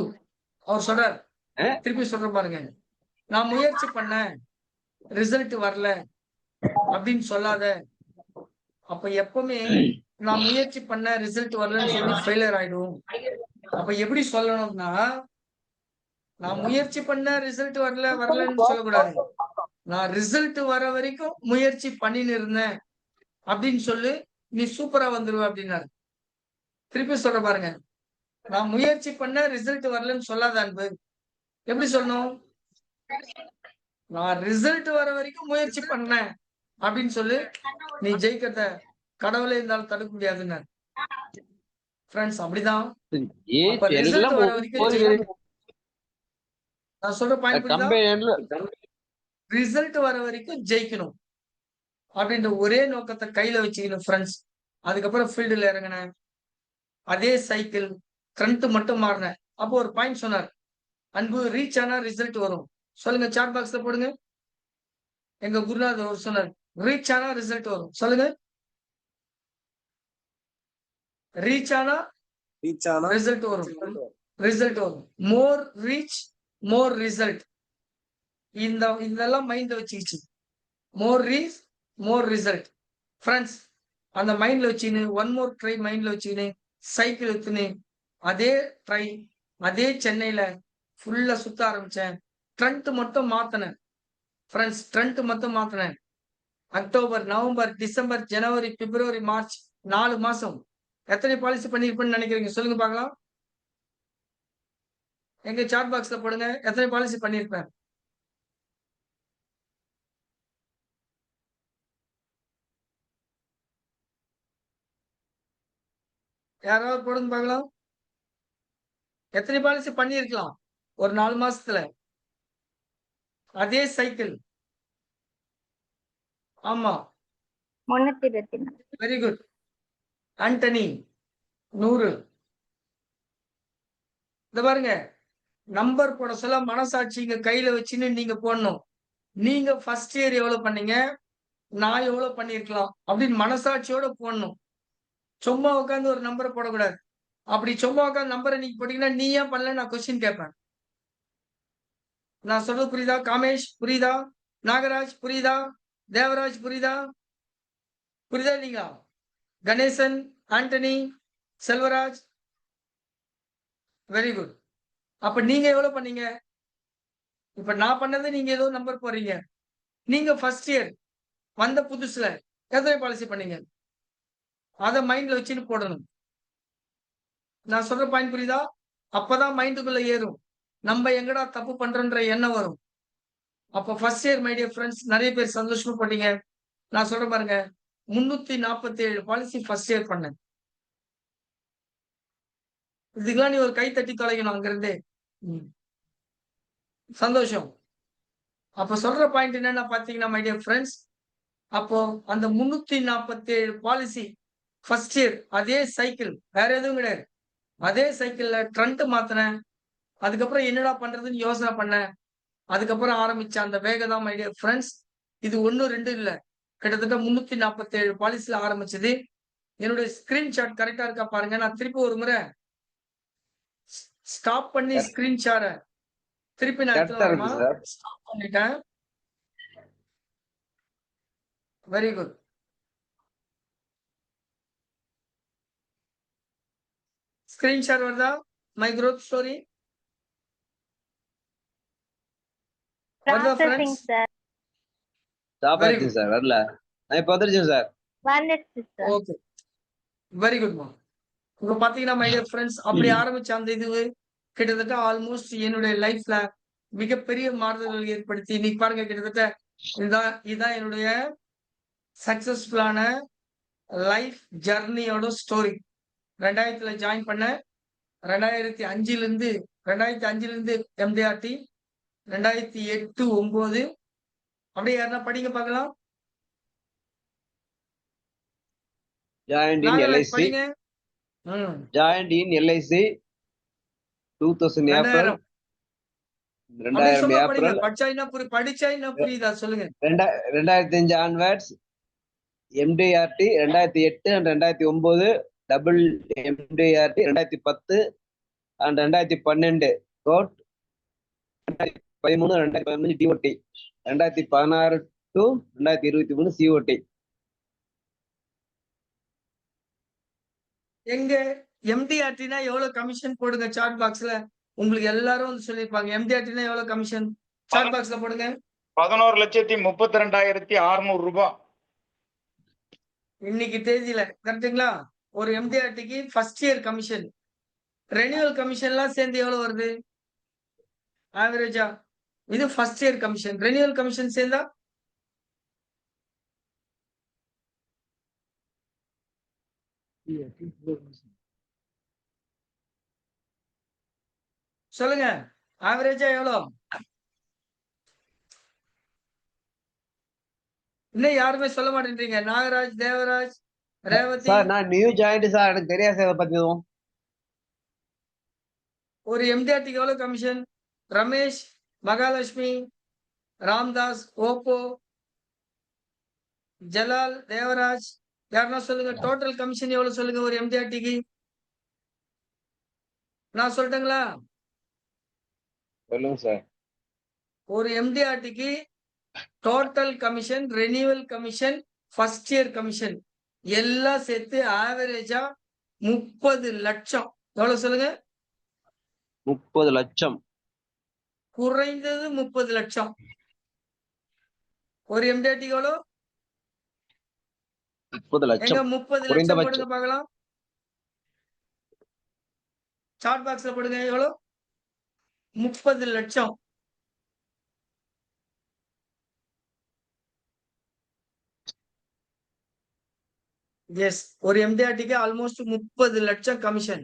அவர் சொல்றாரு, திருப்பி சொல்ற பாருங்க, நான் முயற்சி பண்ண ரிசல்ட் வரல அப்படின்னு சொல்லாத. அப்ப எப்பவுமே நான் முயற்சி பண்ண ரிசல்ட் வரலன்னு சொல்லி ஃபெயிலியர் ஆயிடும். அப்ப எப்படி சொல்லணும்னா, நான் முயற்சி பண்ண ரிசல்ட் வரலன்னு சொல்லக்கூடாது. நான் ரிசல்ட் வர வரைக்கும் முயற்சி பண்ணின்னு இருந்தேன் அப்படின்னு சொல்லு, நீ சூப்பரா வந்துருவ அப்படின்னாரு. திருப்பி சொல்ற பாருங்க. நான் முயற்சி பண்ண ரிசல்ட் வரலன்னு சொல்லாத அன்பு. எப்படி சொல்லணும்? நான் ரிசல்ட் வர வரைக்கும் முயற்சி பண்ணேன் அப்படின்னு சொல்லு, நீ ஜெயிக்கிறத கடவுளே இருந்தாலும் தடுக்க முடியாதுன்னாரு. ஃப்ரெண்ட்ஸ் அப்படிதான். அப்ப ரிசல்ட் வர வரைக்கும் ஜெயிக்கணும். நான் சொல்ற பாயிண்ட் புரியுதா? ரிசல்ட் வர வரைக்கும் ஜெயிக்கணும் அப்படின்ற ஒரே நோக்கத்தை கையில வச்சுக்கணும் ஃப்ரெண்ட்ஸ். அதுக்கப்புறம் ஃபீல்டுல இறங்கினேன். அதே சைக்கிள் ஃப்ரண்ட் மட்டும் மாறினேன். அப்போ ஒரு பாயிண்ட் சொன்னார். அன்பு ரீச் ஆனா ரிசல்ட் வரும். சொல்லுங்க, சாட் பாக்ஸ்ல போடுங்க. எங்க குருநாதர் சொன்னார், ரீச் ஆனா ரிசல்ட் வரும். சொல்லுங்க, ரீச் ஆனா ரிசல்ட் வரும். ரிசல்ட் வரும். மோர் ரீச் மோர் ரிசல்ட். இதெல்லாம் மைண்ட்ல வச்சுக்கிச்சு. மோர் ரீச் மோர் ரிசல்ட். ஃப்ரெண்ட்ஸ், அந்த மைண்ட்ல வச்சுன்னு ஒன் மோர் ட்ரை மைண்ட்ல வச்சுக்கின்னு சைக்கிள் எடுத்துன்னு அதே ட்ரை அதே சென்னையில ஃபுல்லா சுத்த ஆரம்பிச்சேன். ட்ரெண்ட் மட்டும் மாத்தினேன் ஃப்ரெண்ட்ஸ். ட்ரெண்ட் மட்டும் மாத்தினேன். அக்டோபர், நவம்பர், டிசம்பர், ஜனவரி, பிப்ரவரி, மார்ச் 4 மாசம் எத்தனை பாலிசி பண்ணிருப்பேன்னு நினைக்கிறீங்க? சொல்லுங்க பார்க்கலாம். எங்க சாட் பாக்ஸ்ல போடுங்க, எத்தனை பாலிசி பண்ணிருப்பேன்? யாராவது போடுங்க பார்க்கலாம். எத்தனை பாலிசி பண்ணிருக்கலாம் ஒரு 4 மாசத்துல? அதே சைக்கிள். ஆமா, 324. Very good. ஆண்டனி 100. இந்த பாருங்க, நம்பர் போட சொல்ல மனசாட்சி இங்க கையில வச்சுன்னு நீங்க போடணும். நீங்க ஃபர்ஸ்ட் இயர் எவ்வளவு பண்ணீங்க, நான் எவ்வளவு பண்ணிருக்கலாம் அப்படின்னு மனசாட்சியோட போடணும். சும்மா உட்காந்து ஒரு நம்பரை போடக்கூடாது. அப்படி சும்மா உட்காந்து நம்பரை நீங்க போட்டீங்கன்னா நீ ஏன் பண்ணல நான் கொஸ்டின் கேட்பேன். நான் சொல்றது புரியுதா? காமேஷ் புரியுதா? நாகராஜ் புரியுதா? தேவராஜ் புரியுதா? புரியுதா இல்லைங்களா? Ganesan, Antony, Selvaraj, very good. அப்ப நீங்க எவ்வளவு பண்ணீங்க? இப்ப நான் பண்ணது நீங்க ஏதோ நம்பர் போடுறீங்க. நீங்க ஃபர்ஸ்ட் இயர் வந்த புதுசுல எத்தனை பாலிசி பண்ணீங்க? அதை மைண்ட்ல வச்சுன்னு போடணும். நான் சொல்ற பாயிண்ட் புரியுதா? அப்பதான் மைண்டுக்குள்ள ஏறும். நம்ம எங்கடா தப்பு பண்றோன்ற எண்ணம் வரும். அப்ப first year my dear friends நிறைய பேர் சந்தோஷமா போட்டீங்க. நான் சொல்றேன் பாருங்க, 347 பாலிசி ஃபர்ஸ்ட் இயர் பண்ணேன். இதுக்கெல்லாம் நீ ஒரு கை தட்டி தொலைக்கணும் அங்கிருந்தே. சந்தோஷம். அப்ப சொல்ற பாயிண்ட் என்னன்னா பாத்தீங்கன்னா மை டியர் ஃப்ரெண்ட்ஸ், அப்போ அந்த 347 பாலிசி ஃபர்ஸ்ட் இயர் அதே சைக்கிள், வேற எதுவும் கிடையாது. அதே சைக்கிள்ல ட்ரெண்ட் மாத்தினேன். அதுக்கப்புறம் என்னடா பண்றதுன்னு யோசனை பண்ணேன். அதுக்கப்புறம் ஆரம்பிச்ச அந்த வேகம் தான் மை டியர் ஃப்ரெண்ட்ஸ். இது 1 2 இல்ல, கிட்டத்தட்ட 347 பாலிசில ஆரம்பிச்சது. என்னுடைய ஸ்கிரீன்ஷாட் கரெக்டா இருக்கா பாருங்க. நான் திருப்பி ஒரு முறை ஸ்டாப் பண்ணி ஸ்கிரீன்ஷாட திருப்பி நான் ஸ்டாப் பண்ணிட்டேன். Very good. ஸ்கிரீன்ஷாட் வருதா? மை growth ஸ்டோரி வருதா Processing, ஃப்ரெண்ட்ஸ்? sir. ஸ்டாப் ஆயிடுச்சு சார், வரல. இப்ப வந்துருச்சு சார். வந்துடுச்சு, sir. Okay, very குட்மா. இப்ப பாத்தீங்கன்னா மை டியர் ஃப்ரெண்ட்ஸ், அப்படி ஆரம்பிச்ச அந்த இது கிட்டத்தட்ட ஆல்மோஸ்ட் என்னுடைய லைஃப்ல மிகப்பெரிய மாறுதல்கள் ஏற்படுத்தி இன்னைக்கு பாருங்க, கிட்டத்தட்ட இதுதான் என்னுடைய சக்சஸ்ஃபுல்லான லைஃப் ஜர்னியோட ஸ்டோரி. 2000ல ஜாயின் பண்ண, 2005ல இருந்து எம்டிஆர்டி, 2008 9 அப்படியே யாருன்னா படிங்க பார்க்கலாம். Joined in Nagaraj LIC. படிங்க. Joined in LIC 2000 April. 2000 2000 படிங்க. April. படிச்சா என்ன புரியுதா சொல்லுங்க. 2005 onwards MDRT 2008 and 2009 double MDRT 2010 and 2012 court 2013 2015 DOT 2016 to 2023 COT. எங்க எம்டிஆர்டினா எவ்வளவு கமிஷன் போடுங்க சாட் பாக்ஸ்ல. உங்களுக்கு எல்லாரும் வந்து சொல்லிருப்பாங்க எம்டிஆர்டினா எவ்வளவு கமிஷன். சாட் பாக்ஸ்ல போடுங்க. 11,32,600 ரூபாய். இன்னைக்கு தேதியில கரெக்ட்டுங்களா? ஒரு எம்டிஆர்டிக்கு ஃபர்ஸ்ட் இயர் கமிஷன், ரெனியூவல் கமிஷன்லாம் சேர்ந்து எவ்வளவு வருது ஆவரேஜா? இது first year commission, renewal commission சேர்ந்தா சொல்லுங்க, ஆவரேஜா எவ்வளோ? இன்னும் யாருமே சொல்ல மாட்டேன்றீங்க. நாகராஜ், தேவராஜ், ரேவதி. சார் நான் நியூ ஜாயிண்ட் சார், எனக்கு தெரியாது சார் இதை பத்தி எதுவும். ஒரு எம்டிஆர்டிக்கு எவ்வளவு கமிஷன்? ரமேஷ், மகாலட்சுமி, ராம்தாஸ், ஓப்போ, ஜலால், தேவராஜ், யாருன்னா சொல்லுங்க. டோட்டல் கமிஷன் எவ்வளவு சொல்லுங்க ஒரு எம்டிஆர்டிக்கு? நான் சொல்லட்டுங்களா? சொல்லுங்க சார். ஒரு எம்டிஆர்டிக்கு total commission, renewal commission, first year commission எல்லாம் சேர்த்து ஆவரேஜா 30 லட்சம். எவ்வளவு சொல்லுங்க? 30 லட்சம். குறைந்தது 30 லட்சம். ஒரு எம்டிஆர்டிக்கு எவ்வளவு? 30 எங்க லட்சம் 30 லட்சம் குறைந்தபட்சம். போடுங்க பார்க்கலாம். சார்ட் பாக்ஸ்ல போடுங்க. எவ்வளவு? 30 லட்சம். எஸ், ஒரு எம்டிஆர்டிக்கு ஆல்மோஸ்ட் 30 லட்சம் கமிஷன்.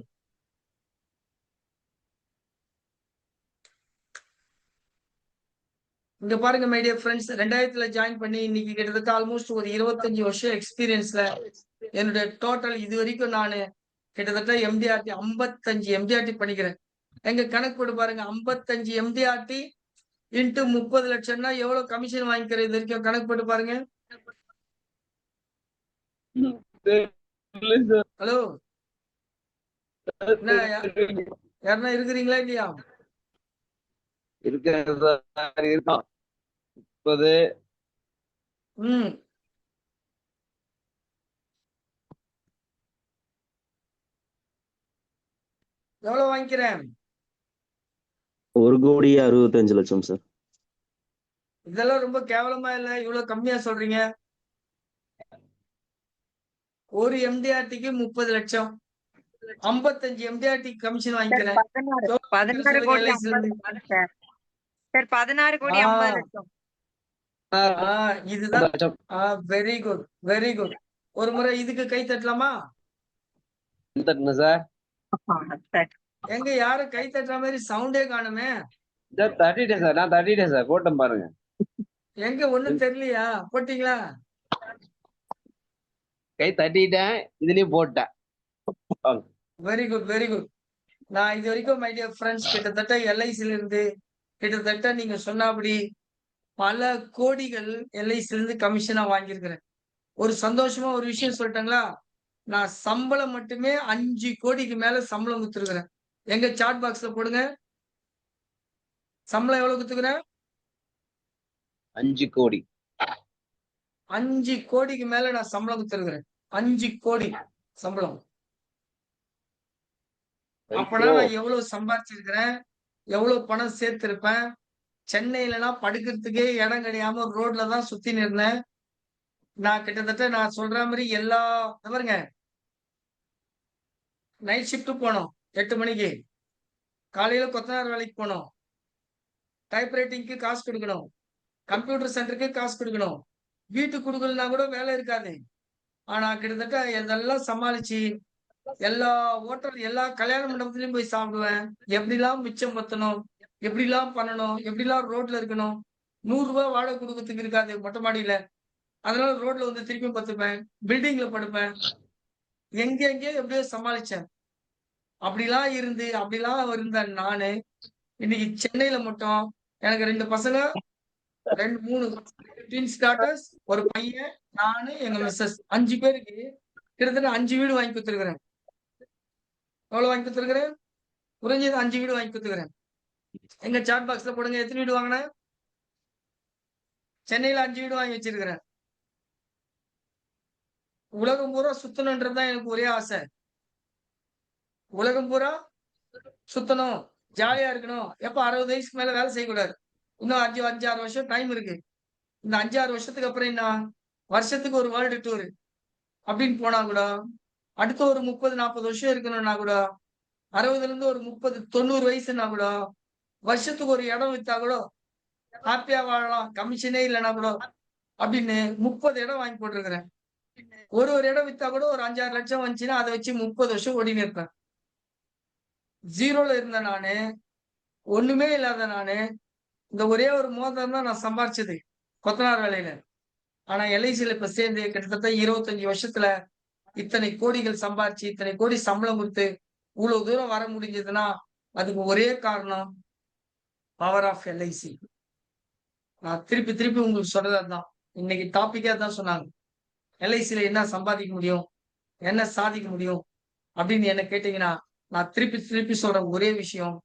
இங்க பாருங்க மை டியர் ஃப்ரெண்ட்ஸ், 2000ல ஜாயின் பண்ணி இன்னைக்கு கிட்டத்தட்ட ஆல்மோஸ்ட் ஒரு 25 வருஷம் எக்ஸ்பீரியன்ஸ்ல என்னுடைய டோட்டல் இது வரைக்கும் நான் கிட்டத்தட்ட எம்டிஆர்டி 55 எம்டிஆர்டி பண்ணிக்கிறேன். எங்க கணக்கு போட்டு பாருங்க, 55 எம்டிஆர்டி இன்ட்டு 30 லட்சம்னா எவ்வளவு கமிஷன் வாங்கிக்கிறேன் இது வரைக்கும் கணக்கு போட்டு பாருங்க. ஹலோ, என்ன யாருன்னா இருக்கிறீங்களா இல்லையா? இருக்கிறது சார், இருக்கோம். 30 ம் எவ்வளவு வாங்கிக்கிறேன்? 1,65,00,000 சார். இதெல்லாம் ரொம்ப கேவலமா இல்ல? இவ்வளவு கம்மியா சொல்றீங்க. ஒரு எம்டிஆர்டிக்கு 30 லட்சம், 55 எம்டிஆர்டி கமிஷன் வாங்கிக்கிறேன். 16 கோடி 50 சார். சார் 16 கோடி 50 லட்சம். இதுதான். லட்சம். Very good, very good. ஒரு முறை இதுக்கு கை தட்டலாமா? தட்டுங்க சார். சார் எங்க யாரும் கை தட்டுற மாதிரி சவுண்டே காணுமே. சார் தட்டிட்டேன் சார், நான் தட்டிட்டேன் சார், போட்டேன் பாருங்க. எங்க ஒண்ணும் தெரியலையா? போட்டீங்களா? கை தட்டிட்டேன், இதுலயும் போட்டேன். Very good, very good. நான் இது வரைக்கும் மை டியர் ஃப்ரெண்ட்ஸ் கிட்டத்தட்ட எல்ஐசில இருந்து கிட்டத்தட்ட நீங்க சொன்னபடி பல கோடிகள் எல்ஐசில இருந்து கமிஷனா வாங்கியிருக்கிறேன். ஒரு சந்தோஷமா ஒரு விஷயம் சொல்லிட்டாங்களா? நான் சம்பளம் மட்டுமே 5 கோடிக்கு மேல சம்பளம் குத்துருக்கிறேன். எங்க சாட் பாக்ஸ்ல போடுங்க. சம்பளம் எவ்வளவு குத்துக்கிறேன்? 5 கோடி. 5 கோடிக்கு மேல நான் சம்பளம் குத்துருக்கிறேன். 5 கோடி சம்பளம். அப்பனா நான் எவ்வளவு சம்பாதிச்சிருக்கிறேன், எவ்வளவு பணம் சேர்த்திருப்பேன். சென்னையிலனா படுக்கிறதுக்கே இடம் கிடையாம ரோட்ல தான் சுத்தி நிறேன். நான் கிட்டத்தட்ட நான் சொல்ற மாதிரி எல்லா பாருங்க, நைட் ஷிஃப்ட் போனோம் 8 மணிக்கு, காலையில கொத்தனார் வேலைக்கு போனோம், டைப்ரைட்டிங்க்கு காசு கொடுக்கணும், கம்ப்யூட்டர் சென்டருக்கு காசு கொடுக்கணும், வீட்டுக்கு கொடுக்கலனா கூட வேலை இருக்காது. ஆனா கிட்டத்தட்ட இதெல்லாம் சமாளிச்சு எல்லா ஹோட்டல் எல்லா கல்யாண மண்டபத்திலயும் போய் சாப்பிடுவேன். எப்படிலாம் மிச்சம் பத்தணும், எப்படிலாம் பண்ணணும், எப்படிலாம் ரோட்ல இருக்கணும். 100 ரூபாய் வாடகை கொடுக்கறதுக்கு இருக்காது மொட்டை மாடியில. அதனால ரோட்ல வந்து திருப்பியும் பத்துப்பேன், பில்டிங்ல படுப்பேன். எங்கெங்கயோ எப்படியோ சமாளிச்சேன். அப்படிலாம் இருந்த நானு இன்னைக்கு சென்னையில மட்டும் எனக்கு 2 பசங்க, 3 ட்வின்ஸ் டாட்டர்ஸ், ஒரு பையன், நானு, எங்க மிஸ்ஸஸ் 5 பேருக்கு கிட்டத்தட்ட 5 வீடு வாங்கி கொடுத்துருக்கிறேன். எவ்வளவு வாங்கி கொடுத்துருக்கிறேன்? குறைஞ்சது 5 வீடு வாங்கி கொடுத்துக்கிறேன். எங்க சாட் பாக்ஸ்ல போடுங்க, எத்தனை வீடு வாங்கினேன்? சென்னையில 5 வீடு வாங்கி வச்சிருக்கிறேன். உலகம் பூரா சுத்தணுன்றதுதான் எனக்கு ஒரே ஆசை. உலகம் பூரா சுத்தணும், ஜாலியா இருக்கணும். எப்ப 60 வயசுக்கு மேல வேலை செய்யக்கூடாது. இன்னும் 5-6 வருஷம் டைம் இருக்கு. இந்த 5-6 வருஷத்துக்கு அப்புறம் என்ன? வருஷத்துக்கு ஒரு வேர்ல்டு டூர் அப்படின்னு போனா கூட, அடுத்த ஒரு 30-40 வருஷம் இருக்கணும்னா கூட, 60ல இருந்து ஒரு 30-90 வயசுன்னா கூட, வருஷத்துக்கு ஒரு இடம் வித்தா கூட ஹாப்பியா வாழலாம். கமிஷனே இல்லன்னா கூட அப்படின்னு 30 இடம் வாங்கி போட்டிருக்கிறேன். ஒரு இடம் வித்தா கூட ஒரு 5-6 லட்சம் வந்துச்சுன்னா, அத வச்சு 30 வருஷம் ஓடின்னு இருப்பேன். 0ல இருந்த நானு, ஒண்ணுமே இல்லாத நானு, இந்த ஒரே ஒரு மோதிரம் தான் நான் சம்பாரிச்சது. கொத்தனார் வேலையில. ஆனா எல்ஐசில இப்ப சேர்ந்து கிட்டத்தட்ட 25 வருஷத்துல இத்தனை கோடிகள் சம்பாரிச்சு, இத்தனை கோடி சம்பளம் குடுத்து, இவ்வளவு தூரம் வர முடிஞ்சதுன்னா, அதுக்கு ஒரே காரணம் பவர் ஆஃப் எல்ஐசி. நான் திருப்பி திருப்பி உங்களுக்கு சொல்றது அதான். இன்னைக்கு டாபிக்கே அதான் சொன்னாங்க. எல்ஐசில என்ன சம்பாதிக்க முடியும்? என்ன சாதிக்க முடியும்? அப்படின்னு என்ன கேட்டீங்கன்னா, நான் திருப்பி திருப்பி சொல்ற ஒரே விஷயம்,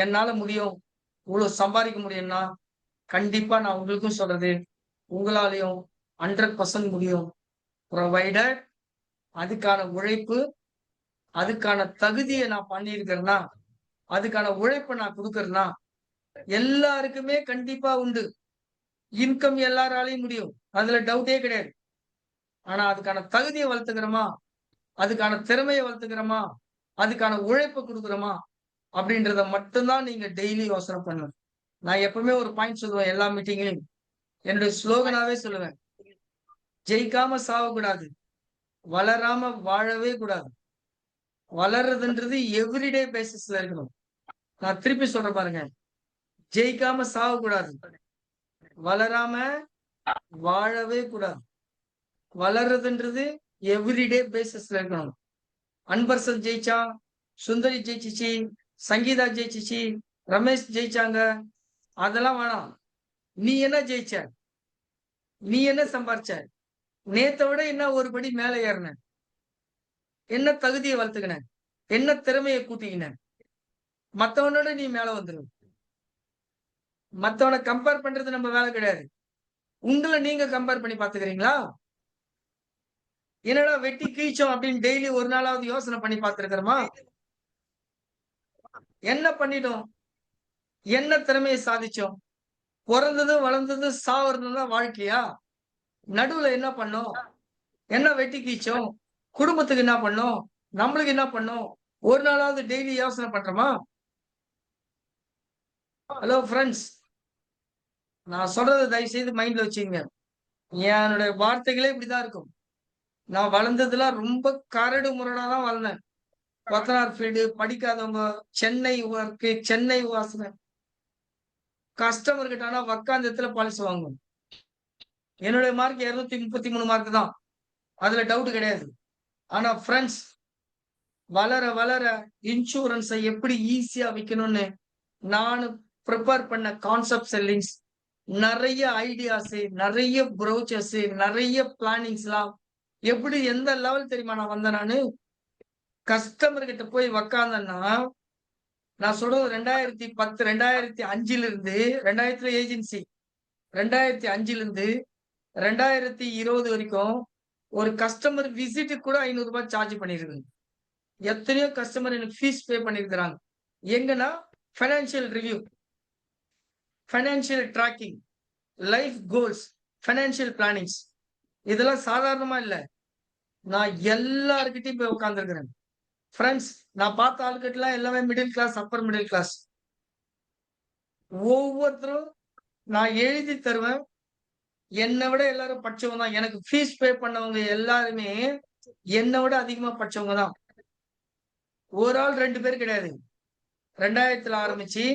என்னால முடியும். இவ்வளவு சம்பாதிக்க முடியும்னா, கண்டிப்பா நான் உங்களுக்கும் சொல்றது, உங்களாலயும் 100% முடியும். ப்ரொவைடட் அதுக்கான உழைப்பு, அதுக்கான தகுதிய நான் பண்ணியிருக்கிறேன்னா, அதுக்கான உழைப்ப நான் குடுக்கிறேன்னா, எல்லாருக்குமே கண்டிப்பா உண்டு. இன்கம் எல்லாராலயும் முடியும். அதுல டவுட்டே கிடையாது. ஆனா அதுக்கான தகுதிய வளர்த்துக்கிறோமா? அதுக்கான திறமைய வளர்த்துக்கிறோமா? அதுக்கான உழைப்ப குடுக்குறோமா? அப்படின்றத மட்டும் தான் நீங்க டெய்லி யோசனை பண்ணணும். நான் எப்பவுமே ஒரு பாயிண்ட் சொல்லுவேன் எல்லா மீட்டிங்லயும். என்னுடைய ஸ்லோகனாவே சொல்லுவேன். ஜெயிக்காம சாவக்கூடாது. வளராம வாழவே கூடாது. வளர்றதுன்றது எவ்ரிடே பேசிஸ்ல இருக்கணும். நான் திருப்பி சொல்றேன் பாருங்க. ஜெயிக்காம சாவக்கூடாது. வளராம வாழவே கூடாது. வளர்றதுன்றது எவ்ரிடே பேசிஸ்ல இருக்கணும். அன்பரசன் ஜெயிச்சான், சுந்தரி ஜெயிச்சிச்சு, சங்கீதா ஜெயிச்சிச்சு, ரமேஷ் ஜெயிச்சாங்க. அதெல்லாம் வேணாம். நீ என்ன ஜெயிச்ச? நீ என்ன சம்பாரிச்ச? நேத்த விட என்ன ஒரு படி மேல ஏறின? என்ன தகுதியை வளர்த்துக்கின? என்ன திறமையை கூட்டிக்கின? மத்தவனோட நீ மேல வந்துரு. மத்தவனை கம்பேர் பண்றது நம்ம வேலை கிடையாது. உங்களை நீங்க கம்பேர் பண்ணி பாத்துக்கிறீங்களா? என்னடா வெட்டி கீச்சோம் அப்படின்னு டெய்லி ஒரு நாளாவது யோசனை பண்ணி பார்த்திருக்கிறோமா? என்ன பண்ணிட்டோம்? என்ன திறமையை சாதிச்சோம்? பிறந்தது வளர்ந்தது சாவறதும் தான் வாழ்க்கையா? நடுவுல என்ன பண்ணோம்? என்ன வெட்டி கீச்சோம்? குடும்பத்துக்கு என்ன பண்ணோம்? நம்மளுக்கு என்ன பண்ணோம்? ஒரு நாளாவது டெய்லி யோசனை பண்றோமா? ஹலோ ஃப்ரெண்ட்ஸ், நான் சொல்றதை தயவு செய்து மைண்ட்ல வச்சுங்க. என்னுடைய வார்த்தைகளே இப்படிதான் இருக்கும். நான் வளர்ந்ததுலாம் ரொம்ப கரடு முரடா தான் வளர்ந்தேன். கொத்தனார் ஃபீல்டு, படிக்காதவங்க, சென்னை ஒர்க்கு, சென்னை வாசனை. கஸ்டமர் கிட்ட ஆனா உக்காந்த இடத்துல பாலிசி வாங்கணும். என்னுடைய மார்க் 233 மார்க் தான். அதுல டவுட் கிடையாது. ஆனா ஃப்ரெண்ட்ஸ், வளர வளர இன்சூரன்ஸை எப்படி ஈஸியா விக்கணும்னு நானு ப்ரிப்பேர் பண்ண கான்செப்ட் செல்லிங்ஸ், நிறைய ஐடியாஸ், நிறைய ப்ரோச்சர்ஸ், நிறைய பிளானிங்ஸ்லாம் எப்படி எந்த லெவல் தெரியுமா நான் வந்தேன் நானு? கஸ்டமர் கிட்ட போய் உக்காந்தேன்னா, நான் சொல்றது 2010, 2005ல இருந்து 2000 ஏஜென்சி 2005ல இருந்து 2020 வரைக்கும் ஒரு கஸ்டமர் விசிட்டுக்கு கூட 500 ரூபாய் சார்ஜ் பண்ணிருக்கேன். எத்தனையோ கஸ்டமர் எனக்கு ஃபீஸ் பே பண்ணிருக்கிறாங்க. எங்கன்னா financial review, financial tracking, life goals, financial plannings. இதெல்லாம் சாதாரணமா இல்ல. நான் எல்லார்கிட்டயும் போய் உட்கார்ந்திருக்கிறேன். ஃப்ரெண்ட்ஸ், நான் பார்த்த ஆளுகிட்டலாம் எல்லாமே middle class, upper middle class. ஒவ்வொருத்தரும் நான் எழுதி தருவேன். என்னை விட எல்லாரும் படிச்சவங்க தான். எனக்கு ஃபீஸ் பே பண்ணவங்க எல்லாருமே என்னை விட அதிகமா படிச்சவங்க தான். ஒரு ஆள் 2 பேர் கிடையாது. 2000ல ஆரம்பிச்சு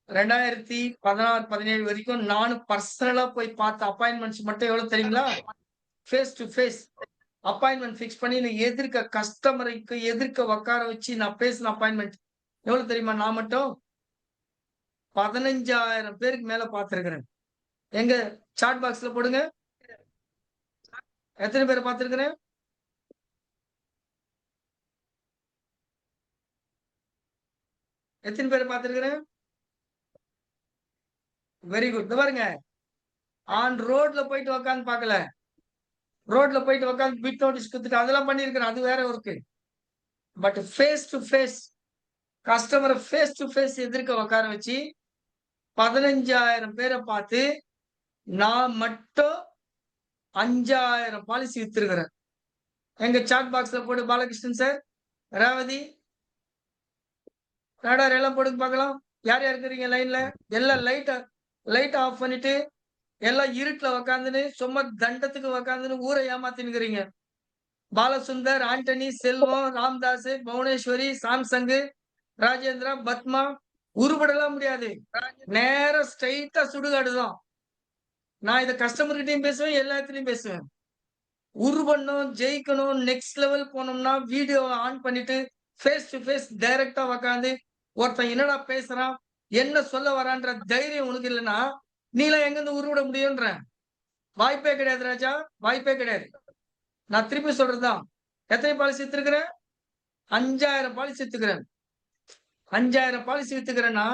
2016, 17 வரைக்கும் நானும் பர்சனலா போய் பார்த்த அப்பாயின்மெண்ட்ஸ் மட்டும் எவ்வளவு தெரியுங்களா? Face to face appointment fix பண்ணி எதிர்க்க கஸ்டமருக்கு எதிர்க்க உட்கார வச்சு நான் பேசின அப்பாயின்மெண்ட் எவ்வளவு தெரியுமா? நான் மட்டும் 15,000 பேருக்கு மேல பார்த்திருக்கிறேன். எங்க சாட் பாக்ஸ்ல போடுங்க. எத்தனை பேர் பார்த்திருக்கிறேன்? எத்தனை பேர் பார்த்திருக்கிறேன்? Very good. பாருங்க, ஆன் ரோட்ல போயிட்டு உட்காந்து பார்க்கல. ரோட்ல போயிட்டு உட்காந்து பிட் நோட்டீஸ் கொடுத்துட்டு அதெல்லாம் பண்ணிருக்கிறேன். அது வேற work. But face to face கஸ்டமரை ஃபேஸ் டு ஃபேஸ் எதிர்க்க உட்கார வச்சு 15,000 பேரை பார்த்து நான் மட்டும் 5,000 பாலிசி வித்திருக்கிறேன். எங்க சாட் பாக்ஸ்ல போட்டு பாலகிருஷ்ணன் சார், ரேவதி, ராடார் எல்லாம் போட்டு பார்க்கலாம். யார் யார் இருக்கிறீங்க லைன்ல? எல்லாம் லைட் ஆஃப் பண்ணிட்டு எல்லாம் இருட்டுல உக்காந்துன்னு சும்மா தண்டத்துக்கு உக்காந்துன்னு ஊரை ஏமாத்தினுக்கிறீங்க. பாலசுந்தர், ஆண்டனி, செல்வம், ராம்தாஸ், புவனேஸ்வரி, சாம்சங், ராஜேந்திரா, பத்மா, உருப்படலாம் முடியாது. நேரம் ஸ்ட்ரைட்டா சுடுகாடுதான். நான் இதை கஸ்டமர்கிட்டையும் பேசுவேன், எல்லாத்துலயும் பேசுவேன். உருவணும், ஜெயிக்கணும், நெக்ஸ்ட் லெவல் போனோம்னா வீடியோவை ஆன் பண்ணிட்டு ஃபேஸ் டு ஃபேஸ் டைரக்டா உக்காந்து ஒருத்தன் என்னடா பேசுறான், என்ன சொல்ல வரான்ற தைரியம் உனக்கு இல்லைன்னா நீலாம் எங்கிருந்து உருவிட முடியும்ன்ற? வாய்ப்பே கிடையாது ராஜா, வாய்ப்பே கிடையாது. நான் திருப்பி சொல்றதுதான். எத்தனை பாலிசி வித்துருக்கிறேன்? 5,000 பாலிசி வித்துக்கிறேன். 5,000 பாலிசி வித்துக்கிறேன்னா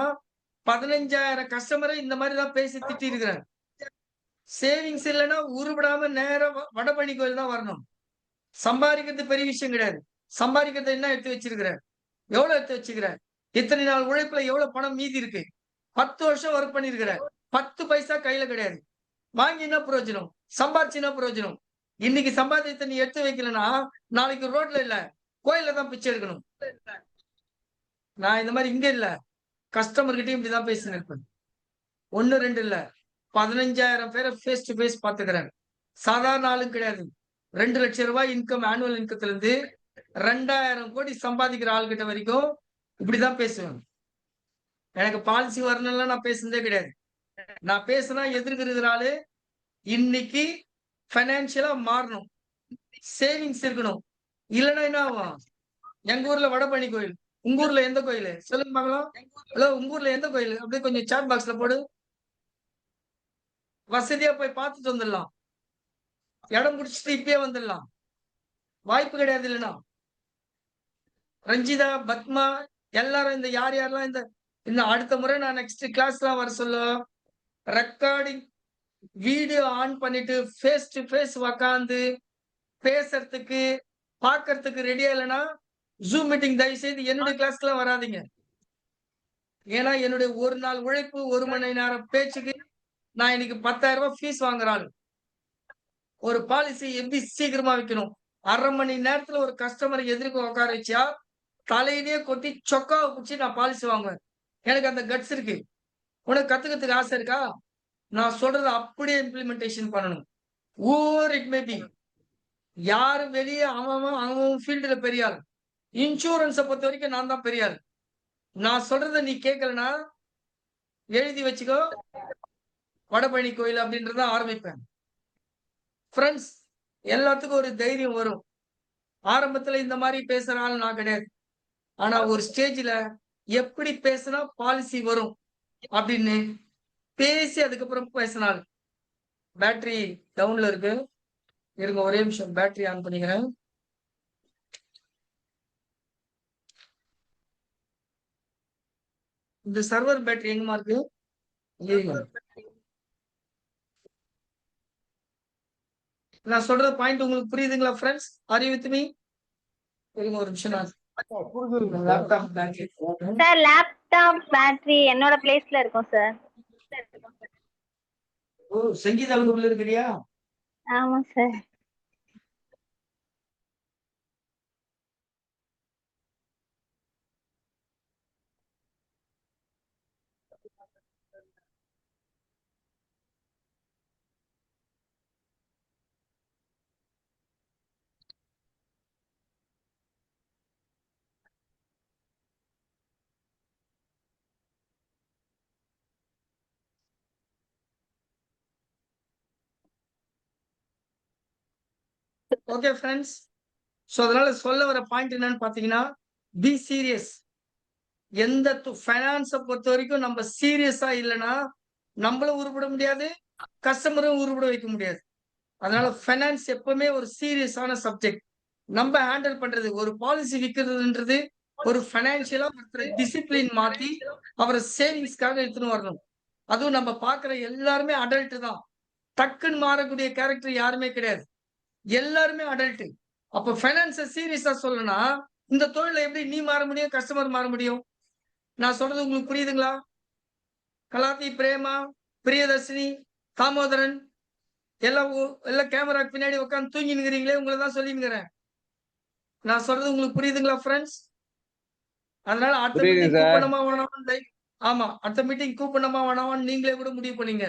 15,000 கஸ்டமரை இந்த மாதிரி தான் பேசி திட்டி இருக்கிறேன். சேவிங்ஸ் இல்லைன்னா உருவிடாம நேரம் வடபழனி கோயில் தான் வரணும். சம்பாதிக்கிறது பெரிய விஷயம் கிடையாது. சம்பாதிக்கிறது என்ன எடுத்து வச்சிருக்கிற, எவ்வளவு எடுத்து வச்சுக்கிற, இத்தனை நாள் உழைப்புல எவ்வளவு பணம் மீதி இருக்கு, 10 வருஷம் ஒர்க் பண்ணிருக்கிற, 10 பைசா கையில கிடையாது. வாங்கினா பிரயோஜனம், சம்பாதிச்சுனா பிரயோஜனம். இன்னைக்கு சம்பாதித்த நீ எடுத்து வைக்கலன்னா நாளைக்கு ரோட்ல இல்ல, கோயில்ல தான் பிச்சை எடுக்கணும். நான் இந்த மாதிரி இங்க இல்ல, கஸ்டமர்கிட்டயும் இப்படிதான் பேசினு இருப்பேன். 1 2 இல்ல, 15,000 பேரை ஃபேஸ் டு ஃபேஸ் பாத்துக்கிறேன். சாதாரண ஆளும் கிடையாது. 2 லட்சம் ரூபாய் இன்கம், ஆனுவல் இன்கத்துல இருந்து 2,000 கோடி சம்பாதிக்கிற ஆள்கிட்ட வரைக்கும் இப்படிதான் பேசுவேன். எனக்கு பாலிசி வரணும்லாம் நான் பேசுனதே கிடையாது. நான் பேசுனா எதிர்க்கிற ஆளு இன்னைக்கு பைனான்சியலா மாறணும், சேவிங்ஸ் இருக்கணும். இல்லைன்னா என்ன ஆகும்? எங்க ஊர்ல வடபழனி கோயில், உங்க ஊர்ல எந்த கோயில் சொல்லுங்க பார்க்கலாம். ஹலோ, உங்க ஊர்ல எந்த கோயில்? அப்படியே கொஞ்சம் சாட் பாக்ஸ்ல போடு. வசதியா போய் பார்த்துட்டு வந்துடலாம். இடம் முடிச்சுட்டு இப்பயே வந்துடலாம். வாய்ப்பு கிடையாது. இல்லைன்னா ரஞ்சிதா, பத்மா எல்லாரும் இந்த யார் யாரெல்லாம் இந்த அடுத்த முறை நான் நெக்ஸ்ட் கிளாஸ்லாம் வர சொல்ல ரெக்கார்டிங் வீடியோ ஆன் பண்ணிட்டு ஃபேஸ் டு ஃபேஸ் உக்காந்து பேசுறதுக்கு பாக்குறதுக்கு ரெடியா இல்லைன்னா ஜூம் மீட்டிங் தயவு செய்து என்னுடைய கிளாஸ்க்குலாம் வராதிங்க. ஏன்னா என்னுடைய ஒரு நாள் உழைப்பு, 1 மணி நேரம் பேச்சுக்கு நான் இன்னைக்கு 10,000 ரூபாய் ஃபீஸ் வாங்குறாள். ஒரு பாலிசி எப்படி சீக்கிரமா வைக்கணும், 1/2 மணி நேரத்துல ஒரு கஸ்டமர் எதிர்க்க உட்கார வச்சா தலையிலேயே கொட்டி சொக்காவை பிடிச்சி நான் பாலிசி வாங்குவேன். எனக்கு அந்த கட்ஸ் இருக்கு. உனக்கு கத்துக்கிறதுக்கு ஆசை இருக்கா? நான் சொல்றதை அப்படியே இம்ப்ளிமெண்டேஷன் பண்ணணும். ஊர் இட் மே பி. யாரு வெளியே அவன் ஃபீல்டுல பெரிய ஆள். இன்சூரன்ஸை பொறுத்த வரைக்கும் நான் தான் பெரிய ஆள். நான் சொல்றதை நீ கேட்கலன்னா எழுதி வச்சுக்கோ, வடபழனி கோயில் அப்படின்றத ஆரம்பிப்பேன். ஃப்ரெண்ட்ஸ், எல்லாத்துக்கும் ஒரு தைரியம் வரும். ஆரம்பத்துல இந்த மாதிரி பேசுற ஆள் நான் கிடையாது. ஆனா ஒரு ஸ்டேஜ்ல எப்படி பேசினா பாலிசி வரும் அப்படின்னு பேசி அதுக்கப்புறம் பேசினால். பேட்டரி டவுன்ல இருக்கு, இருங்க ஒரே நிமிஷம், பேட்டரி ஆன் பண்ணிக்கிறேன். இந்த சர்வர் பேட்டரி எங்கமா இருக்கு? நான் சொல்ற பாயிண்ட் உங்களுக்கு புரியுதுங்களா friends? R you with me? இருங்க ஒரு நிமிஷம். நான் laptop battery sir laptop battery என்னோட பிளேஸ்ல இருக்கும் சார். ஓ, சங்கீதா உள்ள இருக்கிறியா? ஆமா சார். ஓகே ஃப்ரெண்ட்ஸ், ஸோ அதனால சொல்ல வர பாயிண்ட் என்னன்னு பாத்தீங்கன்னா, பி சீரியஸ். எந்த ஃபைனான்ஸை பொறுத்த வரைக்கும் நம்ம சீரியஸா இல்லைன்னா நம்மளும் உருப்பட முடியாது, கஸ்டமரும் உருப்பட வைக்க முடியாது. அதனால ஃபைனான்ஸ் எப்பவுமே ஒரு சீரியஸான சப்ஜெக்ட். நம்ம ஹேண்டில் பண்றது, ஒரு பாலிசி விற்கிறதுன்றது ஒரு ஃபைனான்சியலா டிசிப்ளின் மாத்தி அவரை சேவிங்ஸ்க்காக எடுத்துன்னு வரணும். அதுவும் நம்ம பாக்குற எல்லாருமே அடல்ட் தான். டக்குன்னு மாறக்கூடிய கேரக்டர் யாருமே கிடையாது. எல்லாருமே அடல்ட். அப்ப ஃபைனான்ஸை சீரியஸா சொல்லணும்னா இந்த தொழில எப்படி நீ மாற முடியும், கஸ்டமர் மாற முடியும்? நான் சொல்றது உங்களுக்கு புரியுதுங்களா? கலாத்தி, பிரேமா, பிரியதர்ஷினி, தாமோதரன் எல்லாம் கேமராக்கு பின்னாடி உட்காந்து தூங்கினுங்கிறீங்களே, உங்களை தான் சொல்லினுங்கிறேன். நான் சொல்றது உங்களுக்கு புரியுதுங்களா ஃப்ரெண்ட்ஸ்? அதனால அடுத்த புரியுது மீட்டிங் சார். கூப்பிடணுமா வேணாமான்னு ஆமா, அடுத்த மீட்டிங் கூப்பிடணுமா வேணாமான்னு நீங்களே கூட முடிவு பண்ணீங்க.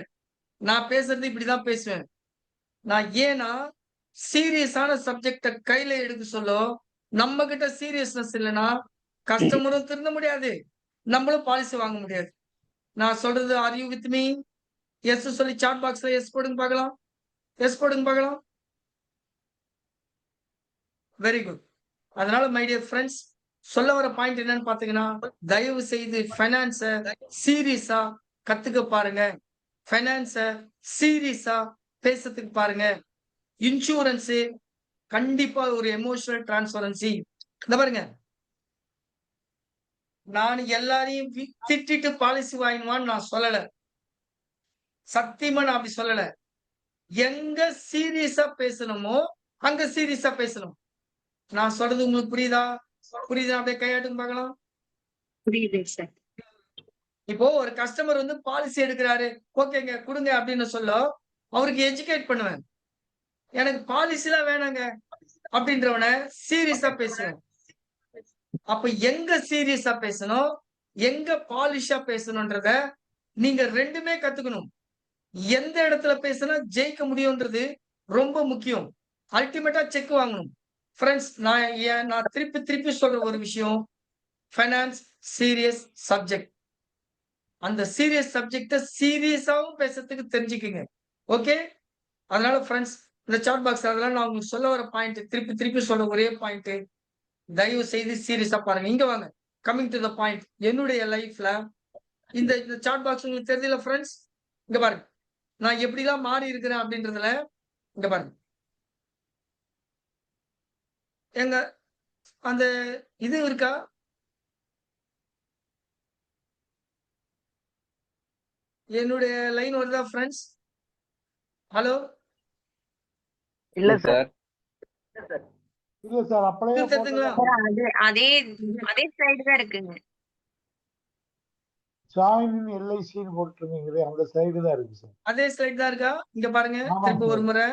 நான் பேசுறது இப்படிதான் பேசுவேன். நான் ஏன்னா சீரியஸான சப்ஜெக்ட கையில எடுக்க சொல்ல நம்ம கிட்ட சீரியஸ்னஸ் இல்லைன்னா கஸ்டமரும் திருந்த முடியாது, நம்மளும் பாலிசி வாங்க முடியாது. நான் சொல்றது are you with me? Yes சொல்லி சாட் பாக்ஸ்ல எஸ் போடுங்க பார்க்கலாம். எஸ் போடுங்க பார்க்கலாம். Very good. அதனால மை டியர் ஃப்ரெண்ட்ஸ், சொல்ல வர பாயிண்ட் என்னன்னு பாத்தீங்கன்னா, தயவு செய்து ஃபைனான்ஸ சீரியஸா கத்துக்க பாருங்க. ஃபைனான்ஸ சீரியஸா பேசுறதுக்கு பாருங்க. இன்சூரன்ஸ் கண்டிப்பா ஒரு எமோஷனல் டிரான்ஸ்பரன்சி. இந்த பாருங்க, நான் எல்லாரையும் திட்டிட்டு பாலிசி வாங்கினுவான்னு நான் சொல்லல. சத்தியமா நான் அப்படி சொல்லல. எங்க சீரியஸா பேசணுமோ அங்க சீரியஸா பேசணும். நான் சொல்றது உங்களுக்கு புரியுதா? புரியுதா? அப்படியே கையாட்டுங்க பார்க்கலாம். புரியுது சார். இப்போ ஒரு கஸ்டமர் வந்து பாலிசி எடுக்கிறாரு, ஓகேங்க கொடுங்க அப்படின்னு சொல்ல அவருக்கு எஜுகேட் பண்ணுவேன். எனக்கு பாலிசிலாம் வேணாங்க அப்படின்றவன சீரியஸா பேசுவேன். அப்ப எங்க சீரியஸா பேசணும், எங்க பாலிஷா பேசணும்ன்றத நீங்க ரெண்டுமே கத்துக்கணும். எந்த இடத்துல பேசினா ஜெயிக்க முடியும்ன்றது ரொம்ப முக்கியம். அல்டிமேட்டா செக் வாங்கணும். ஃப்ரெண்ட்ஸ், நான் திருப்பி சொல்ற ஒரு விஷயம், ஃபைனான்ஸ் சீரியஸ் சப்ஜெக்ட். அந்த சீரியஸ் சப்ஜெக்ட சீரியஸாவும் பேசுறதுக்கு தெரிஞ்சுக்குங்க. ஓகே? அதனால ஃப்ரெண்ட்ஸ், இந்த சாட் பாக்ஸ் அதெல்லாம் நான் உங்களுக்கு சொல்ல வர பாயிண்ட், திருப்பி சொல்ற ஒரே பாயிண்ட், தயவு செய்து சீரியஸா பாருங்க. இங்க வாங்க, கமிங் டு த பாயிண்ட். என்னுடைய லைஃப்ல இந்த சாட் பாக்ஸ் உங்களுக்கு தெரியல ஃப்ரெண்ட்ஸ்? இங்க பாருங்க, நான் எப்படிலாம் மாறி இருக்கிறேன் அப்படின்றதுல இங்க பாருங்க. எங்க அந்த இது இருக்கா? என்னுடைய லைன் வருதா ஃப்ரெண்ட்ஸ்? ஹலோ? இல்ல சார். இல்ல சார், அப்படியே தெரிஞ்சுங்களா? அதே அதே ஸ்லைடு தான் இருக்குங்க. ஜாயின் இன் எல்ஐசின்னு போட்டுருக்கீங்களே, அந்த சைடு தான் இருக்கு சார். அதே ஸ்லைட் தான் இருக்கா? இங்க பாருங்க, ஆமாம் திரும்ப ஒரு சார். முறை.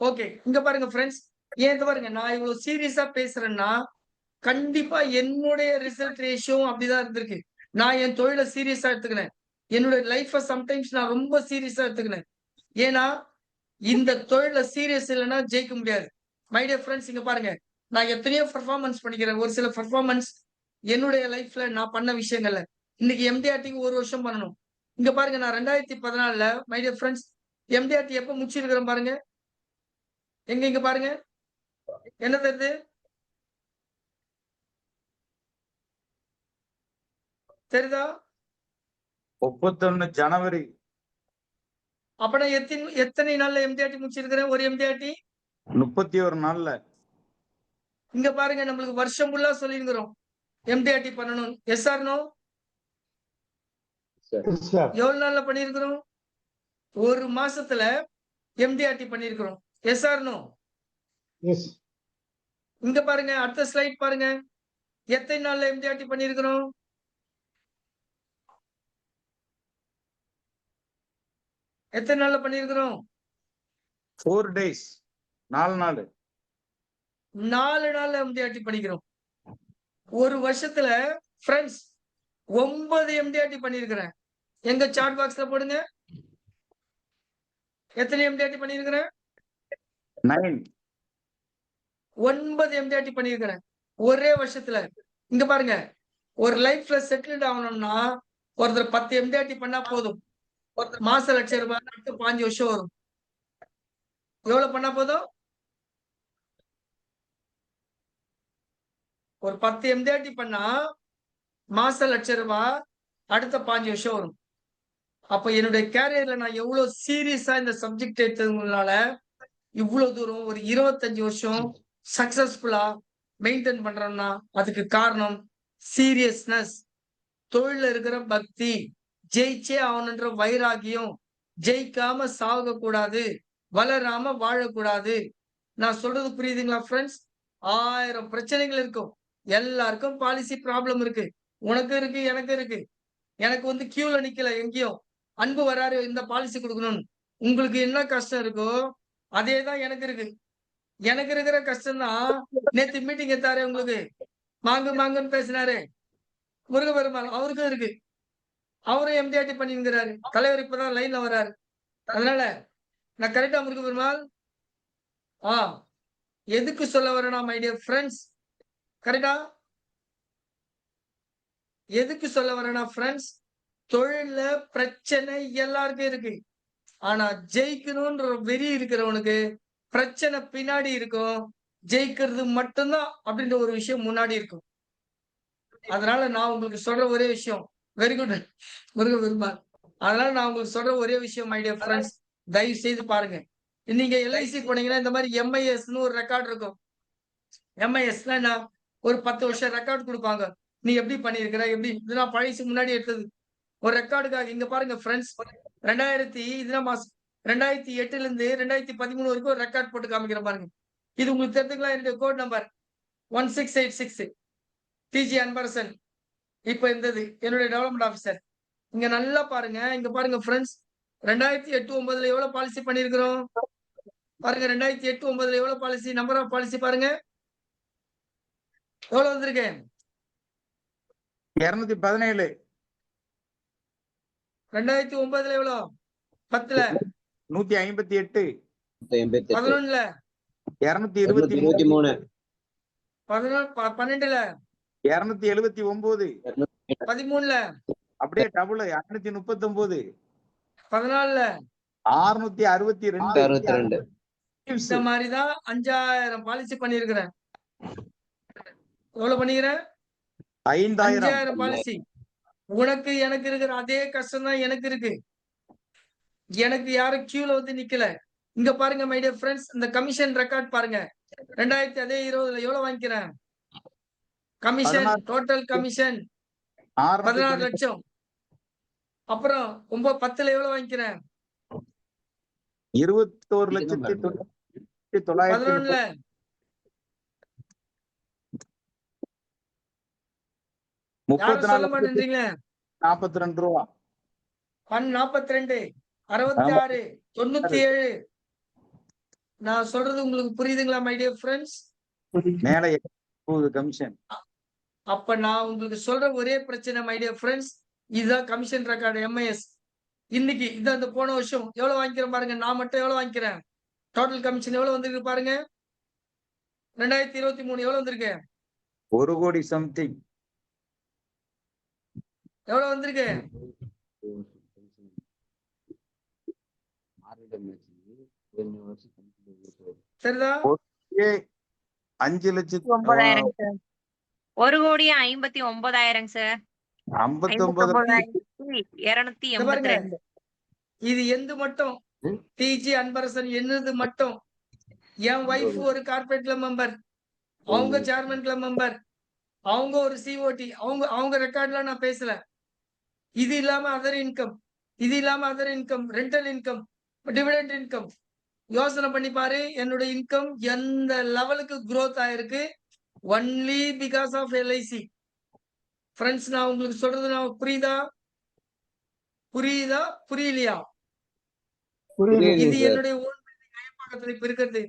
ஓகே, இங்க பாருங்க ஃப்ரெண்ட்ஸ், ஏன் பாருங்க, நான் இவ்வளவு சீரியஸா பேசுறேன்னா கண்டிப்பா என்னுடைய ரிசல்ட் ரேஷியோ அப்படிதான் இருந்திருக்கு. நான் என் தொழிலை சீரியஸா எடுத்துக்கினேன். என்னுடைய லைஃப சம்டைம்ஸ் நான் ரொம்ப சீரியஸா எடுத்துக்கினேன். ஏன்னா இந்த தொழில சீரியஸ் இல்லைன்னா ஜெயிக்க முடியாது. மை டியர் ஃப்ரெண்ட்ஸ், இங்க பாருங்க, நான் எத்தனையோ பெர்ஃபார்மன்ஸ் பண்ணிக்கிறேன். ஒரு சில பெர்ஃபார்மன்ஸ் என்னுடைய லைஃப்ல நான் பண்ண விஷயங்கள்ல இன்னைக்கு எம்டிஆர்டிக்கு 1 வருஷம் பண்ணணும். இங்க பாருங்க, நான் 2014ல மை டியர் ஃப்ரெண்ட்ஸ் எம்டிஆர்டி எப்ப முடிச்சிருக்கிறேன் பாருங்க. இங்க பாருங்க, என்ன தெரியுது? தெரியுதா? 31 ஜனவரி. அப்ப நான் எத்தனை நாள்ல எம்டிஆர்டி முடிச்சிருக்கிறேன்? ஒரு எம்டிஆர்டி 31 நாள்ல. இங்க பாருங்க, நம்மளுக்கு வருஷம் ஃபுல்லா சொல்லிருக்கிறோம் எம்டிஆர்டி பண்ணணும். Yes or no? சார் எவ்வளவு நாள்ல பண்ணிருக்கிறோம்? 1 மாசத்துல எம்டிஆர்டி பண்ணிருக்கிறோம். Yes or no? எஸ். இங்க பாருங்க, அடுத்த ஸ்லைட் பாருங்க, எத்தனை நாள்ல எம்டிஆர்டி பண்ணிருக்கிறோம்? எத்தனை நாள்ல பண்ணிருக்கிறோம்? 4 days. 4 நாள். 4 நாள்ல எம்டிஆர்டி பண்ணிக்கிறோம். ஒரு வருஷத்துல ஃப்ரெண்ட்ஸ் 9 எம்டிஆர்டி பண்ணிருக்கிறேன். எங்க சாட் பாக்ஸ்ல போடுங்க, எத்தனை எம்டிஆர்டி பண்ணிருக்கிறேன்? 9. 9 எம்டிஆர்டி பண்ணிருக்கிறேன் ஒரே வருஷத்துல. இங்க பாருங்க, ஒரு லைஃப்ல செட்டில்ட் ஆகணும்னா ஒருத்தர் 10 எம்டிஆர்டி பண்ணா போதும். மாசம் ₹1,00,000 அடுத்து 5 வருஷம் வரும். எவ்வளவு பண்ணா போதும்? ஒரு 10 எம்டிஆர்டி பண்ணா மாசம் ₹1,00,000 அடுத்த 5 வருஷம் வரும். அப்ப என்னுடைய கேரியர்ல நான் எவ்வளவு சீரியஸா இந்த சப்ஜெக்ட் எடுத்ததுனால இவ்வளவு தூரம் ஒரு 25 வருஷம் சக்சஸ்ஃபுல்லா மெயின்டைன் பண்றோம்னா அதுக்கு காரணம் சீரியஸ்னஸ், தொழில இருக்கிற பக்தி, ஜெயிச்சே ஆகணுன்ற வைராகியம், ஜெயிக்காம சாக கூடாது, வளராம வாழக்கூடாது. நான் சொல்றது புரியுதுங்களா ஃப்ரெண்ட்ஸ்? 1000 பிரச்சனைகள் இருக்கும். எல்லாருக்கும் பாலிசி ப்ராப்ளம் இருக்கு. உனக்கு இருக்கு, எனக்கு இருக்கு. எனக்கு வந்து கியூல நிக்கல எங்கேயும். அன்பு வராரு இந்த பாலிசி கொடுக்கணும்னு. உங்களுக்கு என்ன கஷ்டம் இருக்கோ அதேதான் எனக்கு இருக்கு. எனக்கு இருக்கிற கஷ்டம் தான் நேத்து மீட்டிங் எடுத்தாரு உங்களுக்கு. மாங்கு மாங்குன்னு பேசினாரு முருகபெருமாள், அவருக்கும் இருக்கு. அவரும் எம்டிஆர்டி பண்ணிருக்கிறாரு. தலைவர் இப்பதான் லைன்ல வராரு. அதனால நான் கரெக்டா முருகபெருமாள் எதுக்கு சொல்ல வரேனா மை டியர் ஃப்ரெண்ட்ஸ், கரெக்டா எதுக்கு சொல்ல வரேனா ஃப்ரெண்ட்ஸ், தொழில்ல பிரச்சனை எல்லாருக்கும் இருக்கு. ஆனா ஜெயிக்கணும்ன்ற வெறி இருக்கிறவனுக்கு பிரச்சனை பின்னாடி இருக்கும், ஜெயிக்கிறது மட்டும்தான் அப்படின்ற ஒரு விஷயம் முன்னாடி இருக்கும். அதனால நான் உங்களுக்கு சொல்ற ஒரே விஷயம், வெரி குட் முருகபெருமாள். அதனால நான் உங்களுக்கு சொல்ற ஒரே விஷயம் மை டியர் ஃப்ரெண்ட்ஸ், தயவு செய்து பாருங்க. நீங்க எல்ஐசி போனீங்கன்னா இந்த மாதிரி எம்ஐஎஸ்ன்னு ஒரு ரெக்கார்ட் இருக்கும். எம்ஐஎஸ்னா என்ன, ஒரு 10 வருஷம் ரெக்கார்ட் கொடுப்பாங்க. நீ எப்படி பண்ணிருக்கிற, எப்படி இதெல்லாம் பழசு முன்னாடி எடுத்தது ஒரு ரெக்கார்டுக்காக. இங்க பாருங்க ஃப்ரெண்ட்ஸ், 2008ல இருந்து 2013 வரைக்கும் ஒரு ரெக்கார்ட் போட்டு காமிக்கிற பாருங்க. இது உங்களுக்கு தெரிஞ்சுக்கலாம். என்னுடைய கோட் நம்பர் 1686 டிஜி அன்பரசன். இப்ப இருந்தது என்னுடைய டெவலப்மெண்ட் ஆபீசர். இங்க நல்லா பாருங்க, இங்க பாருங்க ஃப்ரெண்ட்ஸ், 2008-9ல எவ்வளவு பாலிசி பண்ணிருக்கிறோம் பாருங்க. 2008-9ல எவ்வளவு பாலிசி, நம்பர் ஆஃப் பாலிசி பாருங்க எவ்வளவு வந்திருக்கு. 217. 2009ல எவ்வளவு, 10ல 158. 11ல 223. 12ல 279. 13ல அப்படியே டபுள் 239. 14ல 662. இந்த மாதிரிதான் 5000 பாலிசி பண்ணிருக்கிறேன். எவ்வளவு பண்ணிக்கிறேன், 5000. 5000 பாலிசி. உனக்கு எனக்கு இருக்கிற அதே கஷ்டம் தான் எனக்கு இருக்கு. எனக்கு யாரும் கியூல வந்து நிக்கல. இங்க பாருங்க மை டியர் ஃப்ரெண்ட்ஸ், இந்த கமிஷன் ரெக்கார்ட் பாருங்க. 2020ல எவ்வளவு வாங்கிக்கிறேன் கமிஷன், டோட்டல் கமிஷன் 16 லட்சம். அப்புறம் 10ல எவ்வளவு வாங்கிக்கிறேன், 21,930,900. 11ல 34,42 ரூபா. 42, 66, 97. நான் சொல்றது உங்களுக்கு புரியுதுங்களா மை டியர் ஃப்ரெண்ட்ஸ்? மேல போகுது கமிஷன். அப்ப நான் உங்களுக்கு சொல்ற ஒரே பிரச்சனை மை டியர் ஃப்ரெண்ட்ஸ், இதுதான் கமிஷன் ரெக்கார்டு எம்ஐஎஸ். இன்னைக்கு இது அந்த போன வருஷம் எவ்வளவு வாங்கிக்கிறேன் பாருங்க. நான் மட்டும் எவ்வளவு வாங்கிக்கிறேன், டோட்டல் கமிஷன் எவ்வளவு வந்திருக்கு பாருங்க. 2023 எவ்வளவு வந்திருக்கு, 1 கோடி சம்திங். எவ்வளவு வந்திருக்கு, சரிதா? 5,09,000 சார். 1,59,00,000 சார். 59,282. இது எந்த மட்டும் டிஜி அன்பரசன் என்னது மட்டும். என் வைஃப் ஒரு கார்பரேட் கிளப் மெம்பர், அவங்க சேர்மன் கிளப் மெம்பர், அவங்க ஒரு சிஓடி, அவங்க ரெக்கார்ட்ல நான் பேசல. இது இல்லாம அதர் இன்கம், இது இல்லாம other income, rental income, dividend income. யோசனை பண்ணி பாரு என்னோட இன்கம் எந்த லெவலுக்கு growth ஆயிருக்கு, only because of LIC. Friends, நான் உங்களுக்கு சொல்றது நான் புரியுதா புரியலையா? இது என்னுடைய ஓன் பில்டிங் அயப்பாக்கத்துல இப்ப இருக்கிறது.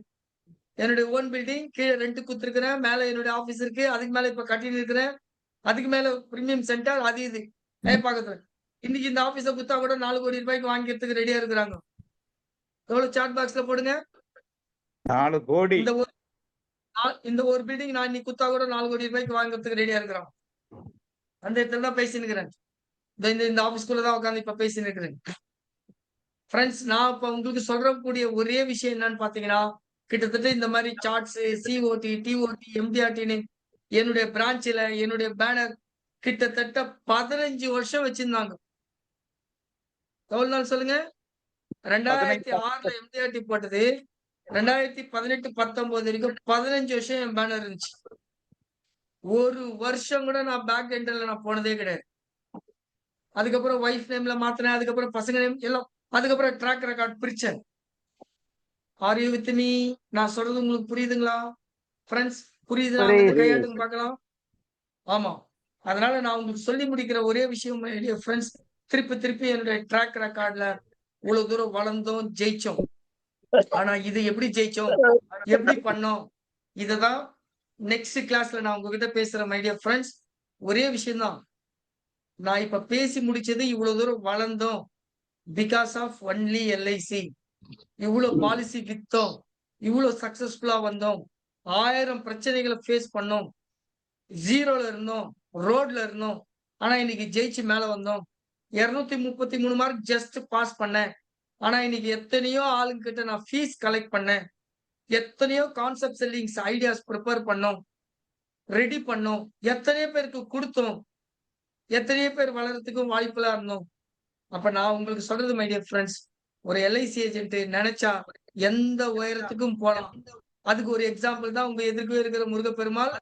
என்னுடைய ஓன் பில்டிங், கீழே ரெண்ட் குடுத்துருக்கிறேன், மேல என்னுடைய ஆபீஸ் இருக்கு, அதுக்கு மேல இப்ப கட்டிட்டு இருக்கிறேன், அதுக்கு மேல பிரீமியம் சென்டர், அது இது அயப்பாக்கத்துல. இன்னைக்கு இந்த ஆபீஸ குத்தா கூட 4 கோடி ரூபாய்க்கு வாங்கிறதுக்கு ரெடியா இருக்கிறாங்க. எவ்வளவு சாட் பாக்ஸ்ல போடுங்க. 4 கோடி. இந்த ஒரு பில்டிங் நான் இன்னைக்கு குத்தா கூட 4 கோடி ரூபாய்க்கு வாங்குறதுக்கு ரெடியா இருக்கிறோம். அந்த இடத்துல தான் பேசிட்டு இருக்கிறேன். இந்த ஆபீஸ்க்குள்ள தான் உட்காந்து இப்ப பேசிட்டு இருக்கிறேன். ஃப்ரெண்ட்ஸ், நான் இப்ப உங்களுக்கு சொல்றக்கூடிய ஒரே விஷயம் என்னன்னு பாத்தீங்கன்னா, கிட்டத்தட்ட இந்த மாதிரி சார்ட்ஸ், சிஓடி, டிஓடி, எம்டிஆர்டின்னு என்னுடைய பிரான்ச்ல என்னுடைய பேனர் கிட்டத்தட்ட 15 வருஷம் வச்சிருந்தாங்க. எவ்வளவு நாள் சொல்லுங்க? 2006ல எம்டிஆர்டி போட்டது, 2018-19 வரைக்கும் 15 வருஷம் என் பேனர் இருந்துச்சு. ஒரு வருஷம் கூட நான் பேக் என்ட்ரில நான் போனதே கிடையாது. அதுக்கப்புறம் ஒய்ஃப் நேம்ல மாத்தினேன், அதுக்கப்புறம் பசங்க நேம் எல்லாம், அதுக்கப்புறம் ட்ராக் ரெக்கார்ட் பிரிச்சேன். Are you with me? நான் சொல்றது உங்களுக்கு புரியுதுங்களா ஃப்ரெண்ட்ஸ்? புரியுது? கையாட்டுங்க பார்க்கலாம். ஆமா, அதனால நான் உங்களுக்கு சொல்லி முடிக்கிற ஒரே விஷயம் ஃப்ரெண்ட்ஸ், திருப்பி திருப்பி என்னுடைய ட்ராக் ரெக்கார்ட்ல இவ்வளவு தூரம் வளர்ந்தோம், ஜெயிச்சோம். ஆனா இது எப்படி ஜெயிச்சோம், எப்படி பண்ணோம், இததான் நெக்ஸ்ட் கிளாஸ்ல நான் உங்ககிட்ட பேசுறேன் மை டியர் ஃப்ரெண்ட்ஸ். ஒரே விஷயம்தான், நான் இப்ப பேசி முடிச்சது இவ்வளவு தூரம் வளர்ந்தோம் பிகாஸ் ஆஃப் ஒன்லி எல்ஐசி. இவ்வளவு பாலிசி வித்தோம், இவ்வளவு சக்சஸ்ஃபுல்லா வந்தோம், 1000 பிரச்சனைகளை ஃபேஸ் பண்ணோம், ஜீரோல இருந்தோம், ரோட்ல இருந்தோம். ஆனா இன்னைக்கு ஜெயிச்சு மேல வந்தோம். 233 மார்க் ஜஸ்ட் பாஸ் பண்ணேன். ஆனா இன்னைக்கு எத்தனையோ ஆளுங்க கிட்ட நான் ஃபீஸ் கலெக்ட் பண்ணேன், எத்தனையோ கான்செப்ட் செல்லிங்ஸ் ஐடியாஸ் ப்ரிப்பேர் பண்ணோம், ரெடி பண்ணோம், எத்தனையோ பேருக்கு கொடுத்தோம், எத்தனையோ பேர் வளர்றதுக்கும் வாய்ப்புலாம் இருந்தோம். அப்ப நான் உங்களுக்கு சொல்றது மை டியர் ஃப்ரெண்ட்ஸ், ஒரு எல்ஐசி ஏஜென்ட் நினைச்சா எந்த உயரத்துக்கும் போலாம். அதுக்கு ஒரு எக்ஸாம்பிள் தான் உங்க எதிர்க்கவே இருக்கிற முருகப்பெருமாள்,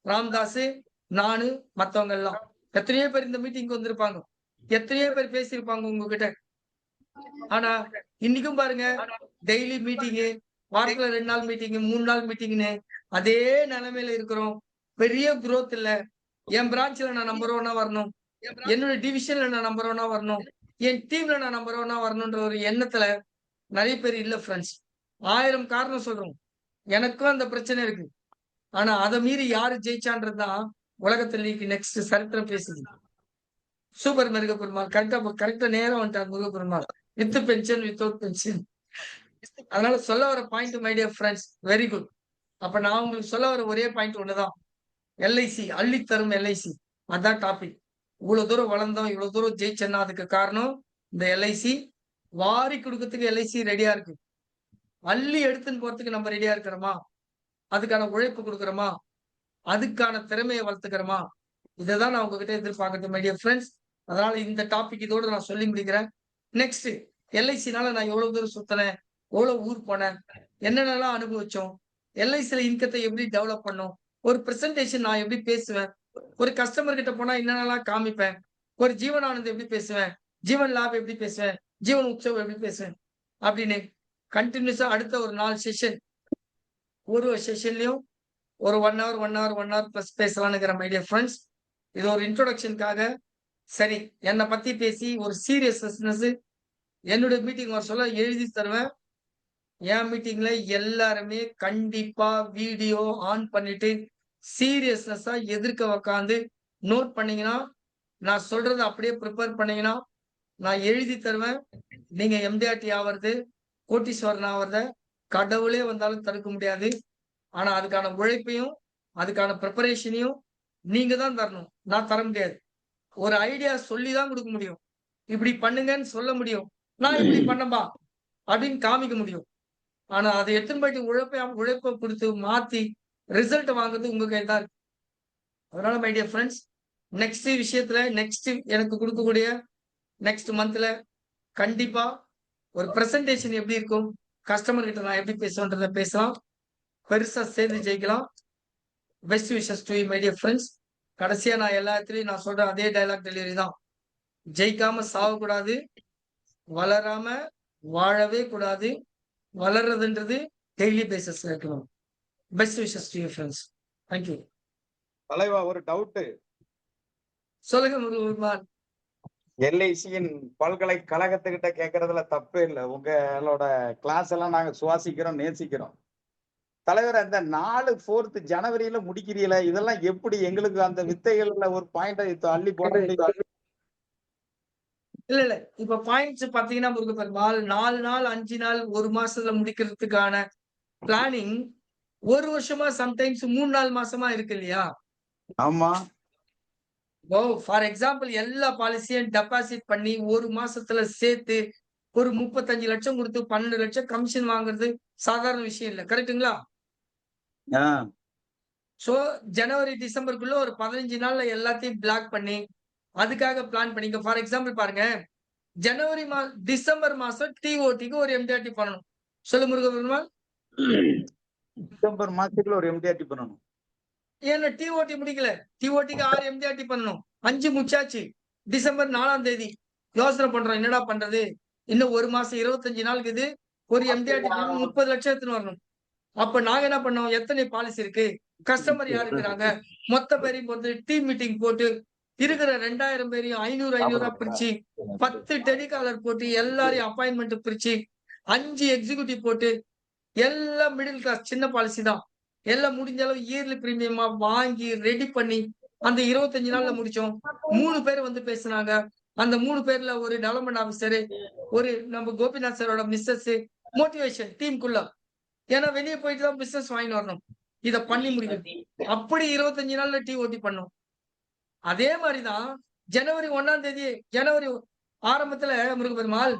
ராம்தாஸ், நானு, மத்தவங்க எல்லாம். எத்தனையோ பேர் இந்த மீட்டிங்க்கு வந்திருப்பாங்க, எத்தனையோ பேர் பேசியிருப்பாங்க உங்ககிட்ட. ஆனா இன்னைக்கும் பாருங்க, டெய்லி மீட்டிங்கு, வாரத்துல 2 நாள் மீட்டிங், 3 நாள் மீட்டிங்னு அதே நிலைமையில இருக்கிறோம். பெரிய குரோத் இல்ல. என் பிரான்ச்ல நான் நம்பர் 1 வரணும், என்னோட டிவிஷன்ல நான் நம்பர் 1 வரணும், என் டீம்ல நான் நம்பர் 1 வரணும்ன்ற ஒரு எண்ணத்துல நிறைய பேர் இல்ல ஃப்ரெண்ட்ஸ். 1000 காரணம் சொல்றோம். எனக்கும் அந்த பிரச்சனை இருக்கு. ஆனா அதை மீறி யாரு ஜெயிச்சான்றதுதான் உலகத்துல நெக்ஸ்ட் சரித்திரம் பேசுது. சூப்பர் முருகப்பெருமாள், கரெக்டா நேரம் வந்துட்டார் Murugaperumal. With pension, without pension. அதனால சொல்ல வர point my dear friends, very good. அப்ப நான் உங்களுக்கு சொல்ல வர ஒரே பாயிண்ட் ஒண்ணுதான், எல்ஐசி அள்ளித்தரும் எல்ஐசி. அதான் டாபிக். இவ்வளவு தூரம் வளர்ந்தோம், இவ்வளவு தூரம் ஜெயிச்சேன்னா அதுக்கு காரணம் இந்த எல்ஐசி. வாரி கொடுக்கறதுக்கு எல்ஐசி ரெடியா இருக்கு. அள்ளி எடுத்துன்னு போறதுக்கு நம்ம ரெடியா இருக்கிறோமா, அதுக்கான உழைப்பு கொடுக்குறோமா, அதுக்கான திறமையை வளர்த்துக்கிறோமா, இதைதான் நான் உங்ககிட்ட எதிர்பார்க்கறது மை டியர் ஃப்ரெண்ட்ஸ். அதனால இந்த டாபிக் இதோட நான் சொல்லி முடிக்கிறேன். நெக்ஸ்ட், எல்ஐசினால நான் எவ்வளவு தூரம் சுத்தினேன், எவ்வளவு ஊர் போனேன், என்னென்னலாம் அனுபவிச்சோம், எல்ஐசில இன்கத்தை எப்படி டெவலப் பண்ணும், ஒரு பிரசன்டேஷன் நான் எப்படி பேசுவேன், ஒரு கஸ்டமர் கிட்ட போனா என்னென்னலாம் காமிப்பேன், ஒரு ஜீவனானந்த் எப்படி பேசுவேன், ஜீவன் லாப் எப்படி பேசுவேன், ஜீவன் உற்சவ் எப்படி பேசுவேன் அப்படின்னு கண்டினியூஸா அடுத்த ஒரு 4 செஷன், ஒரு செஷன்லயும் ஒரு 1 hour 1 hour 1 hour பிளஸ் பேசலாம்னுங்கிற மை டியர் ஃப்ரெண்ட்ஸ். இது ஒரு இன்ட்ரோடக்ஷனுக்காக. சரி, என்னை பத்தி பேசி ஒரு சீரியஸ்னஸ் என்னுடைய மீட்டிங் வர சொல்ல எழுதி தருவேன். என் மீட்டிங்ல எல்லாருமே கண்டிப்பா வீடியோ ஆன் பண்ணிட்டு சீரியஸ்னஸா எதிர்க்க உக்காந்து நோட் பண்ணீங்கன்னா, நான் சொல்றதை அப்படியே ப்ரிப்பேர் பண்ணீங்கன்னா நான் எழுதி தருவேன். நீங்க எம்டிஆர்டி ஆவறது, கோட்டீஸ்வரன் ஆவறத கடவுளே வந்தாலும் தடுக்க முடியாது. ஆனா அதுக்கான உழைப்பையும் அதுக்கான ப்ரிப்பரேஷனையும் நீங்க தான் தரணும், நான் தர முடியாது. ஒரு ஐடியா சொல்லி தான் கொடுக்க முடியும், இப்படி பண்ணுங்கன்னு சொல்ல முடியும், நான் இப்படி பண்ணம்பா அப்படின்னு காமிக்க முடியும். ஆனா அதை எத்தனை போயிட்டு உழைப்பை கொடுத்து மாத்தி ரிசல்ட் வாங்குறது உங்க கையில் தான் இருக்கு. அதனால மை டியர் ஃப்ரெண்ட்ஸ், நெக்ஸ்ட் விஷயத்துல நெக்ஸ்ட் எனக்கு கொடுக்கக்கூடிய நெக்ஸ்ட் மந்த்ல கண்டிப்பா ஒரு பிரசன்டேஷன் எப்படி இருக்கும், கஸ்டமர் கிட்ட நான் எப்படி பேசுவேன்றத பேசலாம், பெருசா சேர்ந்து ஜெயிக்கலாம். Best wishes to you my dear friends. கடைசியா நான் எல்லா இடத்துலயும் நான் சொல்ற அதே டைலாக் டெலிவரி தான். ஜெயிக்காம சாவக்கூடாது, வளராம வாழவே கூடாது, வளர்றதுன்றது டெய்லி பேசிஸ்ல இருக்கணும். Best wishes to you friends. Thank you. தலைவா, ஒரு டவுட். சொல்லுங்க முருகன். எல்ஐசியின் பல்கலைக்கழகத்துக்கிட்ட கேட்கறதுல தப்பே இல்லை. உங்களோட கிளாஸ் எல்லாம் நாங்க சுவாசிக்கிறோம், நேசிக்கிறோம். தலைவர், அந்த 4 ஜனவரியில முடிக்கிறீல, இதெல்லாம் எப்படி எங்களுக்கு அந்த வித்தைகள்ல ஒரு பாயிண்ட் அள்ளி போட முடியும்? இல்ல இப்ப பாயிண்ட்ஸ் பாத்தீங்கன்னா முருகப்பெருமாள் 4 நாள் 5 நாள் 1 மாசத்துல முடிக்கிறதுக்கான பிளானிங் 1 வருஷமா சம்டைம்ஸ் 3-4 மாசமா இருக்கு இல்லையா? ஆமா. ஓ, ஃபார் எக்ஸாம்பிள் எல்லா பாலிசியும் டெபாசிட் பண்ணி 1 மாசத்துல சேர்த்து ஒரு 35 லட்சம் கொடுத்து 12 லட்சம் கமிஷன் வாங்குறது சாதாரண விஷயம் இல்ல, கரெக்டுங்களா? சோ ஜனவரி டிசம்பருக்குள்ள ஒரு 15 நாள்ல எல்லாத்தையும் பிளாக் பண்ணி அதுக்காக பிளான் பண்ணிக்க. ஃபார் எக்ஸாம்பிள் பாருங்க, டிசம்பர் மாசம் டிஓடிக்கு ஒரு எம்டிஆர்டி பண்ணணும். சொல்லு முருகப்பெருமாள். டிசம்பர் மாசத்துக்குள்ள ஒரு எம்டிஆர்டி பண்ணணும். ஏன்னா டிஓடி முடிக்கல, டிஓடிக்கு 6 எம்டிஆர்டி பண்ணணும், 5 முடிச்சாச்சு. டிசம்பர் 4ஆம் தேதி யோசனை பண்றோம் என்னடா பண்றது, இன்னும் 1 மாசம் 25 நாளுக்கு இது ஒரு எம்டிஆர்டி 30 லட்சம் எடுத்துன்னு வரணும். அப்ப நாங்க என்ன பண்ணோம், எத்தனை பாலிசி இருக்கு, கஸ்டமர் யார் இருக்கிறாங்க, மொத்த பேரையும் போட்டு டீம் மீட்டிங் போட்டு இருக்கிற 2000 பேரையும் 500 பிரிச்சு 10 டெலிகாலர் போட்டு எல்லாரையும் அப்பாயின்மெண்ட் பிரிச்சு 5 எக்ஸிகியூட்டிவ் போட்டு எல்லாம் மிடில் கிளாஸ் சின்ன பாலிசி தான். எல்லாம் முடிஞ்ச அளவு இயர்லி பிரீமியமா வாங்கி ரெடி பண்ணி அந்த 25 நாள்ல முடிச்சோம். 3 பேர் வந்து பேசுனாங்க. அந்த 3 பேர்ல ஒரு டெவலப்மெண்ட் ஆபீசர், ஒரு நம்ம கோபிநாத் சாரோட மிஸ்ஸஸ், மோட்டிவேஷன் டீமுக்குள்ள. ஏன்னா வெளியே போயிட்டு தான் பிசினஸ் வாங்கிட்டு வரணும். இத பண்ணி முடிக்கணும். அப்படி 25 நாள்ல டிஓடி பண்ணோம். அதே மாதிரிதான் ஜனவரி 1ஆம் தேதி, ஜனவரி ஆரம்பத்துல முருகப்பெருமாள்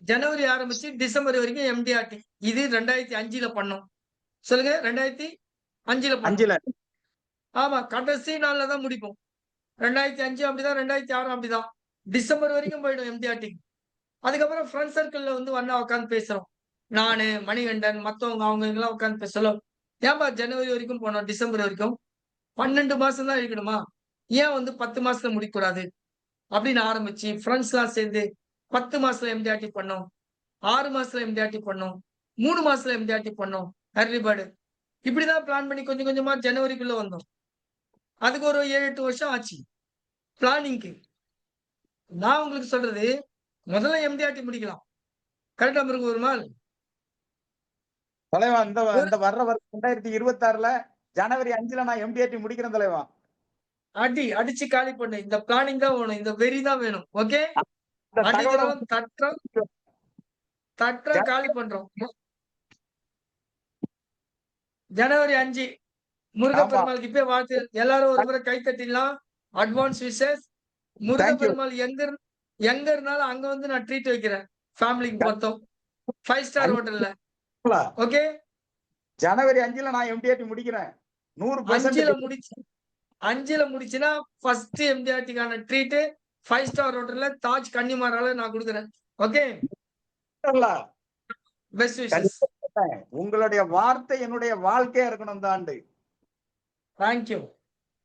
ஜனவரி ஆரம்பிச்சு டிசம்பர் வரைக்கும் எம்டிஆர்டி. இது 2005ல பண்ணோம். சொல்லுங்க, 2005ல பண்ணோம். 5ல ஆமா, கடைசி நாள்ல தான் முடிப்போம். 2005 அப்படிதான், 2006 அப்படிதான். டிசம்பர் வரைக்கும் போயிடும் எம்டிஆர்டி. அதுக்கப்புறம் ஃப்ரெண்ட் சர்க்கிள்ல வந்து ஒண்ணா உட்காந்து பேசுறோம். நானு, மணிகண்டன், மத்தவங்க அவங்க எல்லாம் உட்காந்து பேசலாம். ஏன்பா ஜனவரி வரைக்கும் போனோம், டிசம்பர் வரைக்கும் 12 மாசம் தான் இருக்கணுமா, ஏன் வந்து 10 மாசத்துல முடிக்கக்கூடாது அப்படின்னு ஆரம்பிச்சு ஃப்ரெண்ட்ஸ் எல்லாம் சேர்ந்து 10 மாசத்துல எம்டிஆர்டி பண்ணோம், 6 மாசத்துல எம்டிஆர்டி பண்ணோம், 3 மாசத்துல எம்டிஆர்டி பண்ணோம். அர்லி பேர்டு இப்படிதான் பிளான் பண்ணி கொஞ்சம் கொஞ்சமா ஜனவரிக்குள்ள வந்தோம். அதுக்கு ஒரு 7-8 வருஷம் ஆச்சு பிளானிங்க்கு. நான் உங்களுக்கு சொல்றது, முதல்ல எம்டிஆர்டி முடிக்கலாம். கரெக்டா முருகப்பெருமாள்? தலைவா, இந்த வர்ற வருஷம் 2026ல ஜனவரி 5ல நான் எம்டிஆர்டி முடிக்கிறேன் தலைவா. அடிச்சு காலி பண்ணு. இந்த பிளானிங் தான் வேணும், இந்த வெறி தான் வேணும். ஓகே, இந்த தகவலை அடிக்கிறோம், தட்டுறோம், காலி பண்றோம். ஜனவரி 5 முருகப்பெருமாளுக்கு இப்ப வாழ்த்து. எல்லாரும் ஒரு முறை கை தட்டிடலாம். Advance wishes. முருகப்பெருமாள் எங்க இருந்தாலும் அங்க வந்து நான் ட்ரீட் வைக்கிறேன். ஃபேமிலிக்கு மொத்தம் 5 ஸ்டார் ஹோட்டல்ல. ஓகே, ஜனவரி 5ல நான் எம்டிஆர்டி முடிக்கிறேன். 100% 5ல முடிச்சுன்னா ஃபர்ஸ்ட் எம்டிஆர்டிக்கான ட்ரீட் 5 ஸ்டார் ஹோட்டல்ல தாஜ் கன்னிமாரால நான் கொடுக்குறேன். Okay, best wishes. உங்களுடைய வார்த்தை என்னுடைய வாழ்க்கையா இருக்கணும் இந்த ஆண்டு. தேங்க்யூ.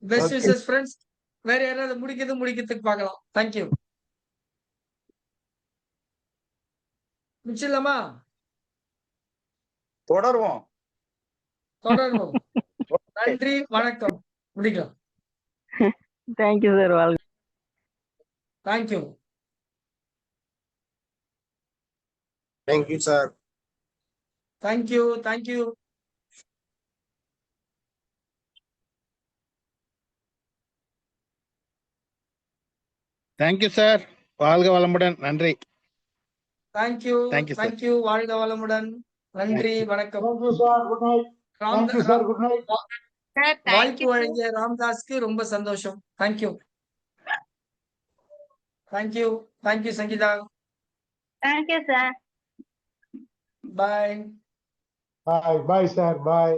Best wishes friends. வேற யாராவது முடிக்கிறதுக்கு பார்க்கலாம். தேங்க்யூ. முடிச்சிடலாமா? தொடருவோம். நன்றி, வணக்கம். முடிக்கலாம். Thank you sir. Thank you. Thank you sir. Thank you. Thank you. Thank you sir. வாழ்க வளமுடன். நன்றி. Thank you. Thank you, sir. Thank you. வாழ்க வளமுடன். நன்றி, வணக்கம். Thank you, sir. Good night. Thank you, sir. Good night. Sir வாய்ப்பு தேங்க்யூ. வழங்கிய ராம்தாஸ்க்கு ரொம்ப சந்தோஷம். Thank you. Thank you. Thank you Sangeetha. Thank you sir. Bye. Bye. Bye, sir. Bye.